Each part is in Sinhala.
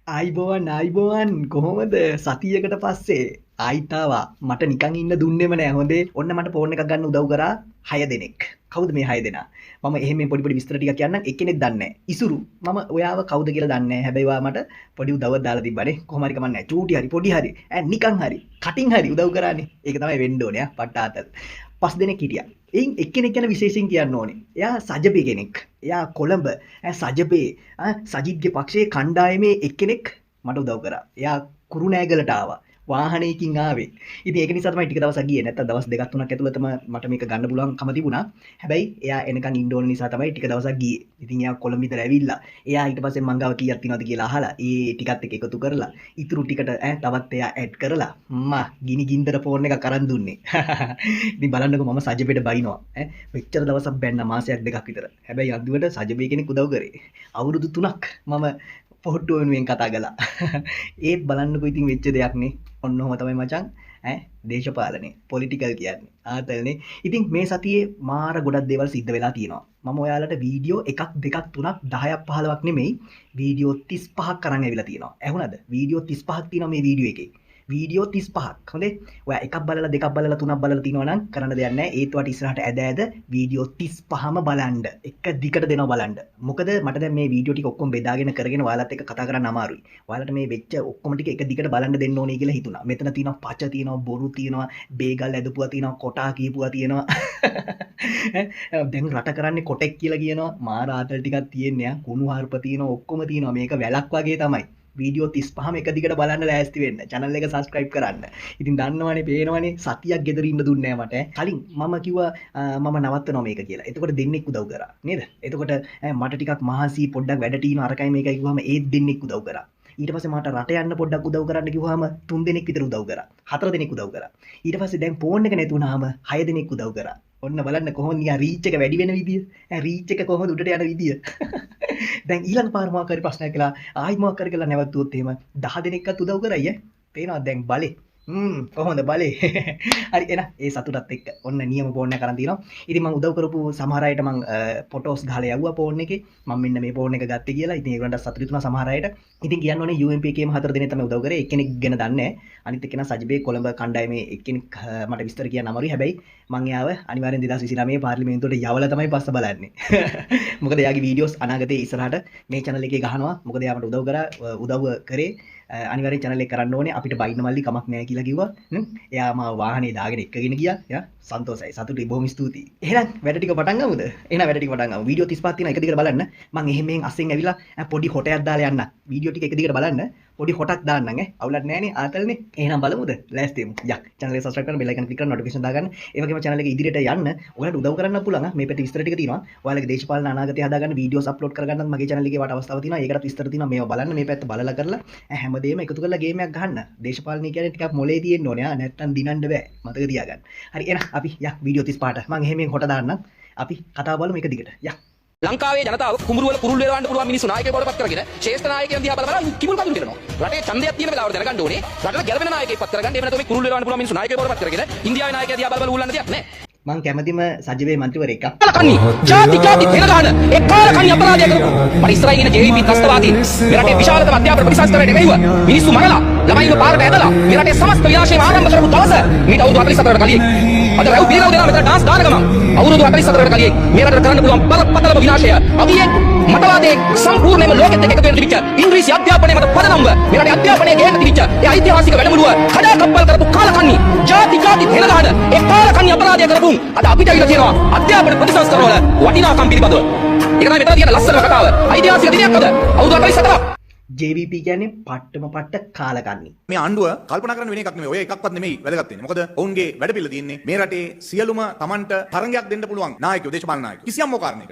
ආයිබෝවන් කොහොමද සතියකට පස්සේ ආයිතාවා මට නිකන් ඉන්න දුන්නෙම නෑ හොඳේ ඔන්න මට ෆෝන් එකක් ගන්න උදව් කරා 6 දෙනෙක් කවුද මේ 6 දෙනා මම එහෙම මේ පොඩි විස්තර ටිකක් කියන්නම් එක්කෙනෙක් දන්නේ නෑ ඉසුරු මම ඔයාව කවුද කියලා දන්නේ නෑ හැබැයි ඔයා මට පොඩි උදව්වක් දාලා තිබ්බනේ කොහොම හරි කමන්නේ නෑ චූටි හරි පොඩි හරි නිකන් හරි කටින් හරි උදව් කරානේ ඒක තමයි වෙන්න ඕනේ පට්ටාතල් 5 දෙනෙක් හිටියා එයින් එක්කෙනෙක් ගැන විශේෂයෙන් කියන්න ඕනේ එයා සජබේ කෙනෙක් එයා කොළඹ සජබේ සජිත්ගේ පක්ෂයේ කණ්ඩායමේ එක්කෙනෙක් මට උදව් කරා එයා කුරුණෑගලට ආවා වාහනයකින් ආවේ ඉතින් ඒක නිසා තමයි ටික දවසක් ගියේ නැත්තම් දවස් දෙකක් තුනක් ඇතුළතම මට මේක ගන්න පුළුවන්කම තිබුණා හැබැයි එයා එනකන් ඉන්න ඕන නිසා තමයි ටික දවසක් ගියේ ඉතින් එයා කොළඹ ඉඳලා ඇවිල්ලා එයා ඊට පස්සේ මං ගාව කීයක් තියනවද කියලා අහලා ඒ ටිකත් එක්ක එකතු කරලා ඉතුරු ටිකට තවත් එයා ඇඩ් කරලා ගිනි ගින්දර ෆෝන් එකක් අරන් දුන්නේ ඉතින් බලන්නකෝ මම සජබේට බයිනවා මෙච්චර දවසක් බැන්න මාසයක් දෙකක් විතර හැබැයි අන්තිමට සජබේ කෙනෙක් උදව් කරේ අවුරුදු 3ක් මම පොට්ටු වෙනුවෙන් කතා කළා ඒත් බලන්නකෝ ඉතින් වෙච්ච දෙයක් නේ ඔන්න ඔහම තමයි මචං දේශපාලනේ පොලිටිකල් කියන්නේ ආතල්නේ ඉතින් මේ සතියේ මාර ගොඩක් දේවල් සිද්ධ වෙලා තියෙනවා මම ඔයාලට වීඩියෝ එකක් දෙකක් තුනක් 10ක් 15ක් නෙමෙයි වීඩියෝ 35ක් අරන් ඇවිල්ලා තියෙනවා ඇහුණාද වීඩියෝ 35ක් තියෙනවා මේ වීඩියෝ එකේ වීඩියෝ 35ක් හොඳේ ඔයා එකක් බලලා දෙකක් බලලා තුනක් බලලා තිනවා නම් කරන්න දෙයක් නැහැ ඒත් වට ඉස්සරහට ඇද වීඩියෝ 35ම බලන්න එක දිගට දෙනවා බලන්න මොකද මට දැන් මේ වීඩියෝ ටික ඔක්කොම බෙදාගෙන කරගෙන ඔයාලත් එක්ක කතා කරන්න අමාරුයි ඔයාලට මේ වෙච්ච ඔක්කොම ටික එක දිගට බලන්න දෙන්න ඕනේ කියලා හිතුණා මෙතන තියෙනවා පච තියෙනවා බොරු තියෙනවා බේගල් ඇදපුවා තියෙනවා කොටා කියපුවා තියෙනවා දැන් රට කරන්නේ කොටෙක් කියලා කියනවා මාර ආතල් ටිකක් තියෙන්නේ කුණු හarp තියෙනවා ඔක්කොම තියෙනවා මේක වැලක් වගේ තමයි වීඩියෝ 35ම එක දිගට බලන්න ලෑස්ති වෙන්න channel එක subscribe කරන්න. ඉතින් දන්නවනේ පේනවනේ සතියක් ගෙදර ඉන්න දුන්නේ නැහැ මට. කලින් මම කිව්වා මම නවත්තනවා මේක කියලා. එතකොට දෙන්නෙක් උදව් කරා. නේද? එතකොට මට ටිකක් මහන්සි පොඩ්ඩක් වැඩ ටීන අරකයි මේකයි කිව්වම ඒත් දෙන්නෙක් උදව් කරා. ඊට පස්සේ මට රට යන්න පොඩ්ඩක් උදව් කරන්න කිව්වම 3 දෙනෙක් විතර උදව් කරා. 4 දෙනෙක් උදව් කරා. ඊට පස්සේ දැන් ෆෝන් එක නැතුණාම 6 දෙනෙක් උදව් කරා. ඔන්න බලන්න කොහොමද නිකන් රීච් එක වැඩි වෙන විදිය. රීච් එක කොහොමද උඩට යන විදිය. දැන් ඊළඟ පාර මොකක් හරි ප්‍රශ්නයක් කියලා ආයි මොකක් හරි කියලා නැවතුවොත් එහෙම 10 දෙනෙක්වත් උදව් කරයි පේනවා දැන් බලේ කොහොමද බලේ හරි එන ඒ සතුටත් එක්ක ඔන්න නියම ෆෝන් එක කරන් තිනවා ඉතින් මම උදව් කරපු සමහර අයට මම ෆොටෝස් ගහලා යවුවා ෆෝන් එකේ මම මෙන්න මේ ෆෝන් එක ගත්තේ කියලා ඉතින් ඒගොල්ලන්ට සතුටු වුණා සමහර අයට ඉතින් කියන්න ඕනේ UMP එකේම 4 දෙනෙක් තමයි උදව් කරේ එක්කෙනෙක් ගැන දන්නේ නැහැ අනිත් එක්කෙනා සජිබේ කොළඹ කණ්ඩායමේ එක්කෙනෙක් මට විස්තර කියන්න අමාරුයි හැබැයි මම එයාව අනිවාර්යෙන් 2029 පාර්ලිමේන්තුවට යවලා තමයි පස්ස බලන්නේ මොකද එයාගේ වීඩියෝස් අනාගතේ ඉස්සරහට මේ channel එකේ ගහනවා මොකද එයා මට උදව් කරේ අනිවාර්යෙන් channel එක කරන්න ඕනේ අපිට බයින්න මල්ලි කමක් නැහැ කියලා කිව්වා එයා මාව වාහනේ දාගෙන එක්කගෙන ගියා යා සන්තෝෂයි සතුටුයි බොහොම ස්තුතියි එහෙනම් වැඩ ටික පටන් ගමුද එහෙනම් වැඩ ටික පටන් ගමු වීඩියෝ 35ක් තියෙනවා එක දිගට බලන්න මම එහෙම අස්සෙන් ඇවිල්ලා පොඩි හොටයක් දාලා යන්න වීඩියෝ ටික එක දිගට බලන්න පොඩි හොටක් දාන්නම් අවුලක් නැහැනේ ආතල්නේ එහෙනම් බලමුද ලෑස්තියමු යා channel එක subscribe කරන්න bell icon click කරන්න notification දාගන්න ඒ වගේම channel එක ඉදිරියට යන්න ඔයාලට උදව් කරන්න පුළුවන් මේ පැත්තේ විස්තර ටික තියෙනවා ඔයාලගේ දේශපාලන අනාගතය හදාගන්න වීඩියෝස් අප්ලෝඩ් කරගන්නත් මගේ channel එකේ වට අවස්ථාවක් තියෙනවා ඒකටත් විස්තර තියෙනවා මේවා බලන්න මේ පැත්ත බලලා කරලා හැමදේම එකතු කරලා ගේමයක් ගහන්න දේශපාලනය කියන්නේ ටිකක් මොලේ තියෙන්න ඕනේ නැත්තම් දිනන්න බෑ මතක තියාගන්න හරි එහෙනම් අපි යා වීඩියෝ 35ට මම එහෙම හොට දාන්නම් අපි කතා බලමු එක දිගට යා ලංකාවේ ජනතාව කුඹුරු වල කුරුල් වේලවන්න පුළුවන් මිනිස්සු නායකයෙක් බවට පත් කරගෙන ශ්‍රේෂ්ඨ නායකයන් දිහා බල බල කිඹුල් කඳුළු දෙනවා. රටේ ඡන්දයක් තියෙන වෙලාවට දැනගන්න ඕනේ. රටට ගැළපෙන නායකයෙක් පත් කරගන්න. එහෙම නැත්නම් මේ කුරුල් වේලවන්න පුළුවන් මිනිස්සු නායකයෙක් බවට පත් කරගෙන ඉන්දියාවේ නායකයා දිහා බල බල උල්ලන්න දෙයක් නැහැ. මං කැමතිම සජිබේ මන්ත්‍රීවරයෙක් කන්නි ජාති ජාති වෙන ගහන එක්කාල කන්නි අපරාධය කරපු මට ඉස්සරහින් ඉන්න JVP ත්‍රස්තවාදී මේ රටේ විශාලතම අධ්‍යාපන ප්‍රතිසංස්කරණයට මෙහෙයුවා මිනිස්සු මරලා ළමයිව පාරට ඇදලා මේ රටේ සමස්ත විනාශයම ආරම්භ කරපු දවස මීට අවුරුදු 44කට කලින් අද රැව් පිළිගව දෙනා මෙතන ඩාන්ස් දාන ගමන් අවුරුදු 44කට කලින් මේ රටට කරන්න පුළුවන් බරපතලම විනාශය අවියෙන් මතවාදයේ සම්පූර්ණයෙන්ම ලෝකෙත් එක්ක එකතු වෙන තිබිච්ච ඉංග්‍රීසි අධ්‍යාපනයේ මත පදනම්ව මේ රටේ අධ්‍යාපනයේ ගේන්න තිබිච්ච ඒ ඓතිහාසික වැඩමුළුව කඩා කප්පල් කරපු කාලකන්ණි ජාති ජාති වෙන ගහන ඒ කාලකන්ණි අපරාධය කරපු අද අපිට අවිල තියෙනවා අධ්‍යාපන ප්‍රතිසංස්කරණ වල වටිනාකම් පිළිබඳව ඒක තමයි මෙතන තියෙන ලස්සනම කතාව ඓතිහාසික දිනයක් අද අවුරුදු 44ක් JVP කියන්නේ පට්ටම පට්ට කාලකන්ණි. මේ ආණ්ඩුව කල්පනා කරන්න වෙන එකක් නෙමෙයි. ඔය එකක්වත් නෙමෙයි වැදගත් වෙන්නේ. මොකද ඔවුන්ගේ වැඩපිළිවෙල තියෙන්නේ මේ රටේ සියලුම Tamanට තරංගයක් දෙන්න පුළුවන් නායකයෝ දේශපාලන නායකයෝ.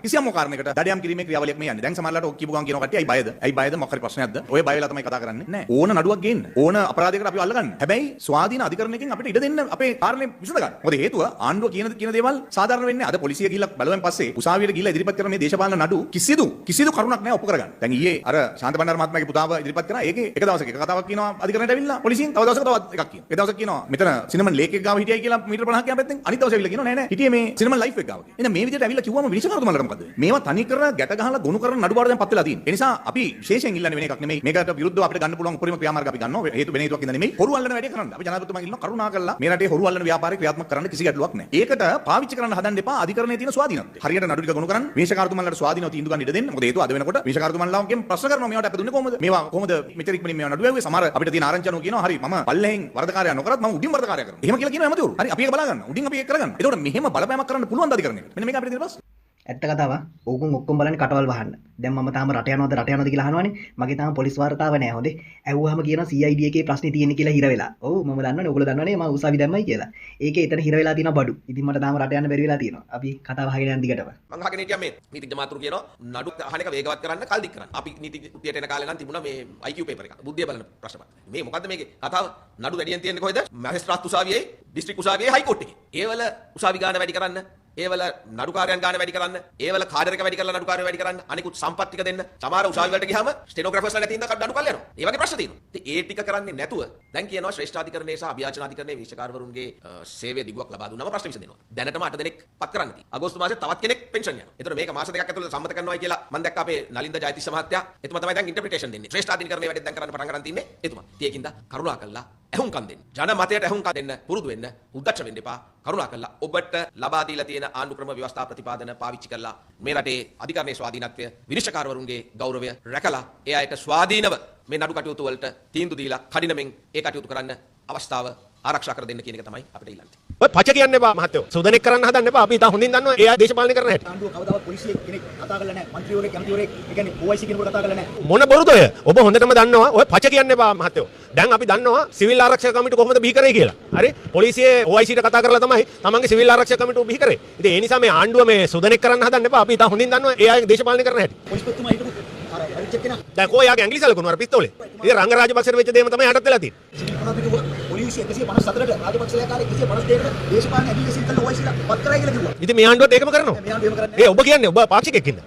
කිසියම් කාරණයකට දඩයම් කිරීමේ ක්‍රියාවලියක් මේ යන්නේ. දැන් සමහරලාට ඔක් කියපු ගමන් කියනවා කට්ටිය ඇයි බයද? ඇයි බයද? මොකක් හරි ප්‍රශ්නයක්ද? ඔය බය වෙලා තමයි කතා කරන්නේ. නෑ. ඕන නඩුවක් ගේන්න. ඕන අපරාධයකට අපිව අල්ලගන්න. හැබැයි ස්වාධීන අධිකරණයකින් අපිට ඉඩ දෙන්න අපේ කාරණේ විසඳ ගන්න. මොකද හේතුව ආණ්ඩුව කියන දේවල් සාධාරණ වෙන්නේ. අද පොලිසිය ගිහිල්ලා බලවෙන් පස්සේ උසාවියට ගිහිල්ලා ඉදිරිපත් කරන මේ දේශපාලන නඩු කිසිදු කරුණක් නෑ ඔප්පු කරගන්න. දැන් ඊයේ අර ශාන්ත බණ්ඩාර මහත්මයාගේ එයාගේ පුතාව ඉදිරිපත් කරා. ඒකේ එක දවසක එක කතාවක් කියනවා අධිකරණයට ඇවිල්ලා පොලිසියෙන්. තව දවසක තවත් එකක් කියනවා. ඒ දවසක කියනවා මෙතන සිනමන් ලේක් එක ගාව හිටියයි කියලා මීටර 50ක් යා පැත්තෙන්. අනිත් දවසේ ඇවිල්ලා කියනවා නෑ නෑ හිටියේ මේ සිනමන් ලයිෆ් එක ගාව. එහෙනම් මේ විදිහට ඇවිල්ලා කිව්වම විනිශ්චයකාරතුමාලට මොකද වෙන්නේ? මේවා තනි කර ගැට ගහලා ගොනු කරන නඩුපාඩු දැන් පත් වෙලා තියෙනවා. ඒ නිසා අපි විශේෂයෙන් ඉල්ලන්නේ වෙන එකක් නෙමෙයි. මේකට විරුද්ධව අපිට ගන්න පුළුවන් උපරිම ක්‍රියාමාර්ග අපි ගන්නවා. හේතු වෙන හේතුවක් ඉඳන් නෙමෙයි. හොරු අල්ලන වැඩේ කරන්න. අපි ජනාධිපතිතුමා ඉල්ලනවා කරුණා කරලා මේ රටේ හොරු අල්ලන ව්‍යාපාරේ ක්‍රියාත්මක කරන්න කිසි ගැටලුවක් නැහැ. ඒකට පාවිච්චි කරන්න හදන්න එපා අධිකරණයේ තියෙන ස්වාධීනත්වය. හරියට නඩු ටික ගොනු කරන්න විනිශ්චයකාරතුමාලට ස්වාධීනව තීන්දුව ගන්න ඉඩ දෙන්න. මොකද හේතුව අද වෙනකොට විනිශ්චයකාරතුමාලාගෙන් ප්‍රශ්න කරනවා මේවට අප දුන්නේ කොහොමද? මේවා කොහොමද මෙතන ඉක්මනින් මේවා නඩු ඇව්වේ? සමහර අපිට තියෙන ආරංචි අනුව කියනවා හරි මම පල්ලෙහෙන් වරදකාරයා නොකරත් මම උඩින් වරදකාරයා කරනවා. එහෙම කියලා කියනවා ඇමතිවරු. හරි අපි ඒක බලා ගන්න. උඩින් අපි ඒක කරගන්න. ඒකට මෙහෙම බලපෑමක් කරන්න පුළුවන් ද අධිකරණයට? මෙන්න මේක අපිට තියෙන ප්‍රශ්න. ඇත්ත කතාව ඕකුන් ඔක්කොම බලන්නේ කටවල් වහන්න. දැන් මම තාම රට යනවද කියලා අහනවනේ. මගේ තාම පොලිස් වාර්තාව නැහැ හොඳේ. ඇහුවාම කියනවා CID එකේ ප්‍රශ්නේ තියෙන්නේ කියලා හිර වෙලා. ඔව් මම දන්නවනේ ඔයගොල්ලෝ දන්නවනේ මම උසාවි දැම්මයි කියලා. ඒකේ එතන හිර වෙලා තියෙනවා බඩු. ඉතින් මට තාම රට යන්න බැරි වෙලා තියෙනවා. අපි කතාව අහගෙන යන දිගටම. මං අහගෙන හිටියා මේ නීතිඥ මාතෘ කියනවා නඩු අහන එක වේගවත් කරන්න කල් දික් කරන්න. අපි නීතිඥ කුටියට එන කාලේ නම් තිබුණා මේ IQ පේපර් එක. බුද්ධිය බලන ප්‍රශ්න පත්‍රය. මේ මොකද්ද මේකේ කතාව? නඩු වැඩියෙන් තියෙන්නේ කොහෙද? මහේස්ත්‍රාත් උසාවියේ, දිස්ත්‍රික් උසාවියේ, හයිකෝට් එකේ. ඒවල උසාවි ගාන වැඩි කරන්න. ඒවල නඩුකාරයන් ගාන වැඩි කරන්න, ඒවල කාඩර් එක වැඩි කරලා නඩුකාරයෝ වැඩි කරන්න, අනිකුත් සම්පත් ටික දෙන්න. සමහර උසාවි වලට ගියාම ස්ටෙනෝග්‍රැෆර්ස්ලා නැති ඉඳන් නඩු කල් යනවා. ඒ වගේ ප්‍රශ්න තියෙනවා. ඉතින් ඒ ටික කරන්නේ නැතුව දැන් කියනවා ශ්‍රේෂ්ඨාධිකරණයේ සහ අභියාචනාධිකරණයේ විනිශ්චයකාරවරුන්ගේ සේවය දිගුවක් ලබා දුන්නම ප්‍රශ්න විසඳෙනවා. දැනටම 8 දෙනෙක් පත් කරන්න තියෙනවා. අගෝස්තු මාසයේ තවත් කෙනෙක් පෙන්ෂන් යනවා. ඒතර මේක මාස දෙකක් ඇතුළත සම්මත කරනවා කියලා මම දැක්ක අපේ නලින්ද ජයතිස්ස මහත්තයා. එතුමා තමයි දැන් ඉන්ටර්ප්‍රිටේෂන් දෙන්නේ. ශ්‍රේෂ්ඨාධිකරණයේ වැඩ දැන් කරන්න පටන් ගන්න තින්නේ එතුමා. ඉතින් ඒකින්ද කරුණාකරලා ඇහුම්කන් දෙන්න. ජන මතයට ඇහුම්කන් දෙන්න පුරුදු වෙන්න. උද්දච්ච වෙන්න එපා. කරුණාකරලා ඔබට ලබා දීලා තියෙන ආණ්ඩු ක්‍රම ව්‍යවස්ථා ප්‍රතිපාදන පාවිච්චි කරලා මේ රටේ අධිකරණයේ ස්වාධීනත්වය, විනිශ්චයකාරවරුන්ගේ ගෞරවය රැකලා ඒ අයට ස්වාධීනව මේ නඩු කටයුතු වලට තීන්දුව දීලා කඩිනමින් ඒ කටයුතු කරන්න අවස්ථාව ආරක්ෂා කර දෙන්න කියන එක තමයි අපිට ඉල්ලන්නේ. ඔය පච කියන්න එපා මහත්තයෝ. සුදනෙක් කරන්න හදන්න එපා. අපි තා හොඳින් දන්නවා ඒ අය දේශපාලනය කරන හැටි. ආණ්ඩුව කවදාවත් පොලිසිය කෙනෙක් කතා කරලා නැහැ. മന്ത്രിවරයෙක් කැමතිවරයෙක් ඒ කියන්නේ OIC කෙනෙකුට කතා කරලා නැහැ. මොන බොරුද ඔය? ඔබ හොඳටම දන්නවා ඔය පච කියන්න එපා මහත්තයෝ. දැන් අපි දන්නවා සිවිල් ආරක්ෂක කමිටුව කොහොමද බිහි කරේ කියලා. හරි? පොලිසියේ OICට කතා කරලා තමයි තමන්ගේ සිවිල් ආරක්ෂක කමිටුව බිහි කරේ. ඉතින් ඒ නිසා මේ ආණ්ඩුව මේ සුදනෙක් කරන්න හදන්න එපා. අපි තා හොඳින් දන්නවා ඒ අය දේශපාලනය කරන හැටි. පොලිස්පතිතුමා හිටපු අර පරිච්ඡේද කෙනා දැන් කොහේ ඇඟිලි සලකුණු අර පිස්තෝලේ. ඉතින් රංග රාජපක්ෂට වෙච්ච දේම තමයි හටත් වෙලා තියෙන්නේ. පොලිසිය 154ට රාජපක්ෂලා කාලේ 152ට දේශපාලන ඇගිලි සිල්තල OICලා පත් කරයි කියලා කිව්වා. ඉතින් මේ ආණ්ඩුවට ඒකම කරනවා. මේ ආණ්ඩුව එහෙම කරන්නේ. ඔබ කියන්නේ ඔබ පාක්ෂිකෙක් ඉන්න.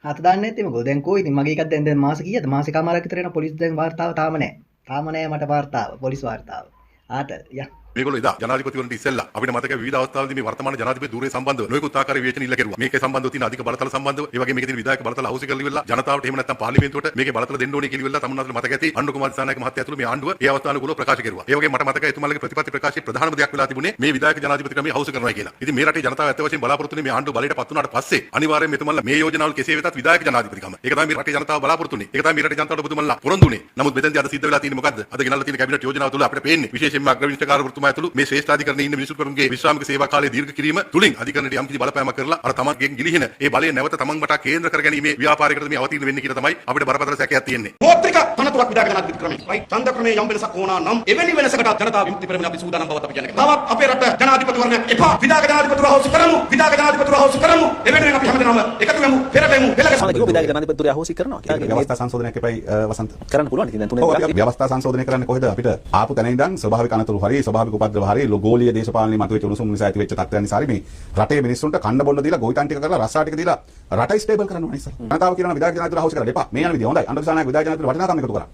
හත දාන්න නැත්තේ මොකද? දැන් කොයි ඉතින් මගේ එකක් දැන් මාස කීයද? මාසෙකමාරක් විතර වෙන පොලිස් දැන් වාර්තාව තාම නැහැ. තාම නැහැ මට වාර්තාව, පොලිස් වාර්තාව. ආත යා මේගොල්ලෝ එදා ජනාධිපතිවරුන්ට ඉස්සෙල්ලා අපිට මතකයි විවිධ අවස්ථාවලදී මේ වර්තමාන ජනාධිපති ධූරයේ සම්බන්ධව නොයෙකුත් ආකාරයේ විවේචන ඉල්ල කෙරුවා. මේකේ සම්බන්ධව තියෙන අධික බලතල සම්බන්ධව, ඒ වගේ මේකේ තියෙන විධායක බලතල අහුසි කරලා ඉවරලා ජනතාවට එහෙම නැත්නම් පාර්ලිමේන්තුවට මේකේ බලතල දෙන්න ඕනේ කියලා ඉවරලා තමුන්නාට මතක ඇති අනුර කුමාර දිසානායක මහත්තයා ඇතුළු මේ ආණ්ඩුව ඒ අවස්ථානුකූලව ප්‍රකාශ කෙරුවා. ඒ වගේ මට මතකයි එතුමාලගේ ප්‍රතිපත්ති ප්‍රකාශයේ ප්‍රධානම දෙයක් වෙලා තිබුණේ මේ විධායක ජනාධිපති ක්‍රමයේ අහුසි කරනවා කියලා. ඉතින් මේ රටේ ජනතාව ඇත්ත වශයෙන්ම බලාපොරොත්තු වෙන්නේ මේ ආණ්ඩුව බලයට පත් වුණාට පස්සේ අනිවාර්යයෙන්ම එතුමාලා මේ යෝජනාවල් කෙසේ වෙතත් විධායක ජනාධිපතිකම. ඒක තමයි මේ රටේ ජනතාව බලාපොරොත්තු වෙන්නේ. ඒක තමයි මේ රටේ ජනතාවට ඔබතුමාලා පොරොන්දු වෙන්නේ. නමුත් මෙතෙන්දී අද සිද්ධ වෙලා තියෙන්නේ මොකද්ද? අද ගෙනල්ලා තියෙන කැබිනට් යෝජනාව තුළ අපිට පේන්නේ විශේෂයෙන්ම අග්‍රවිනිශ්චයකාරවරුතුමා ඇතුළු මේ ශ්‍රේෂ්ඨාධිකරණයේ ඉන්න විනිශ්චයකරුන්ගේ විශ්‍රාමික සේවා කාලය දීර්ඝ කිරීම තුලින් අධිකරණයට යම්කිසි බලපෑමක් කරලා අර තමන්ගෙන් ගිලිහෙන ඒ බලය නැවත තමන් වටා කේන්ද්‍ර කරගැනීමේ ව්‍යාපාරයකට මේ අවතීර්ණ වෙන්නේ කියලා තමයි අපිට බරපතල සැකයක් තියෙන්නේ. ගෝත්‍රික තනතුරක් විධායක ජනාධිපති ක්‍රමය. ඡන්ද ක්‍රමයේ යම් වෙනසක් වුණා නම් එවැනි වෙනසකට ජනතාව විමුක්ති පෙරමුණ අපි සූදානම් බවත් අපි කියන්නේ. තවත් අපේ රට ජනාධිපතිවරණයක් එපා. විධායක ජනාධිපතිවරයා හොසි කරමු. විධායක ජනාධිපතිවරයා හොසි කරමු. එවැනිවෙන් අපි හැමදෙනාම එකතු වෙමු. පෙරටෙමු. විධායක ජනාධිපතිවරයා හොසි කරනවා. ව්‍යවස්ථා සංශෝධනයක් එපයි වසන්ත. කරන්න පුළුවන්. ඉතින් දැන් තුනේ ව්‍යවස්ථා සංශෝධනය කරන්නේ කොහෙද? අපිට ආපු තැන ඉඳන් ස්වභාවික අනතුරු හරි ස්වභාවික උපද්‍රව හරි ගෝලීය දේශපාලනයේ මතුවෙච්ච උණුසුම් නිසා ඇති වෙච්ච තත්ත්වයන් නිසා හරි මේ රටේ මිනිස්සුන්ට කන්න බොන්න දීලා ගොවිතැන් ටික කරලා රස්සා ටික දීලා රට ස්ටේබල් කරන්න ඕනේ ඉස්සර. ජනතාව කියනවා විධායක ජනාධිපතිවරයා හවුස් කරලා එපා. මේ යන විදිය හොඳයි. අනුර දිසානායක විධායක ජනාධිපතිවරයා වටිනාකම් එකතු කරා.